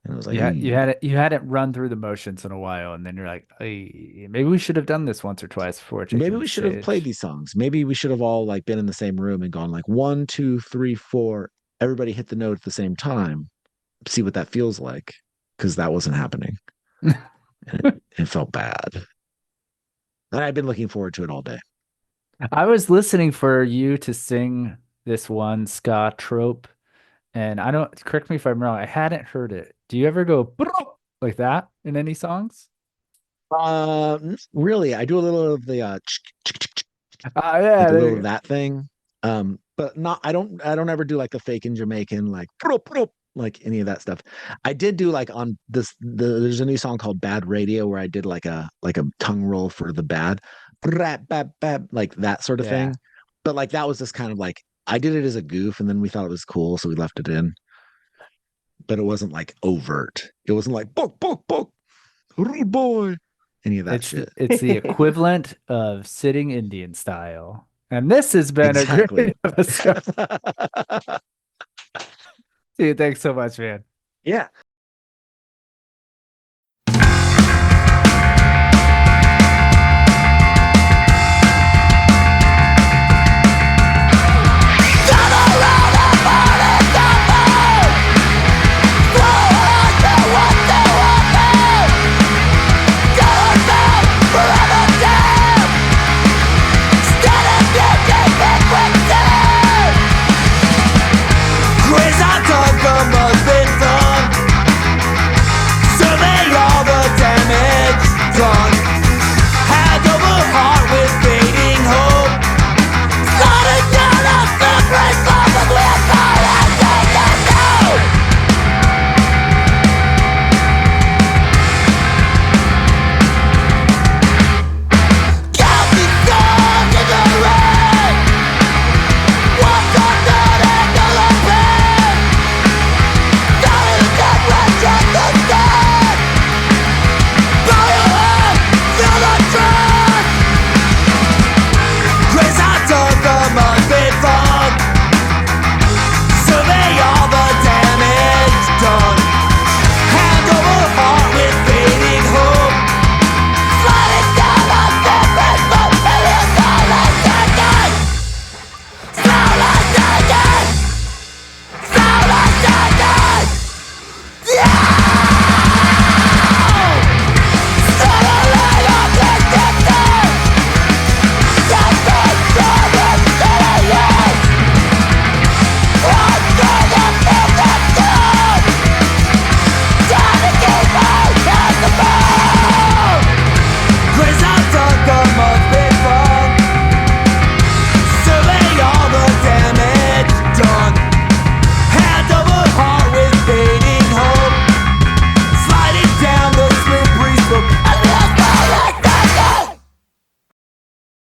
Speaker 1: And it was like,
Speaker 2: Yeah,
Speaker 1: "Ee."
Speaker 2: you hadn't run through the motions in a while, and then you're like, hey, maybe we should have done this once or twice before
Speaker 1: Maybe
Speaker 2: taking the
Speaker 1: we should have played
Speaker 2: stage.
Speaker 1: these songs. Maybe we should have all like been in the same room and gone like 1, 2, 3, 4. Everybody hit the note at the same time. See what that feels like, because that wasn't happening, and it felt bad. And I've been looking forward to it all day.
Speaker 2: I was listening for you to sing this one ska trope, and I don't, correct me if I'm wrong, I hadn't heard it. Do you ever go like that in any songs?
Speaker 1: Really, I do a little of the
Speaker 2: Yeah,
Speaker 1: like a
Speaker 2: there
Speaker 1: little
Speaker 2: you
Speaker 1: of
Speaker 2: go.
Speaker 1: that thing. But not I don't ever do like the fake in Jamaican like any of that stuff. I did do like on there's a new song called Bad Radio where I did like a tongue roll for the bad like that sort of
Speaker 2: Yeah.
Speaker 1: thing. But like that was just kind of like I did it as a goof and then we thought it was cool, so we left it in. But it wasn't like overt. It wasn't like book, rude boy, any of that shit.
Speaker 2: It's the equivalent of sitting Indian style. And this has been a great
Speaker 1: Exactly.
Speaker 2: episode. See you. Thanks so much, man.
Speaker 1: Yeah.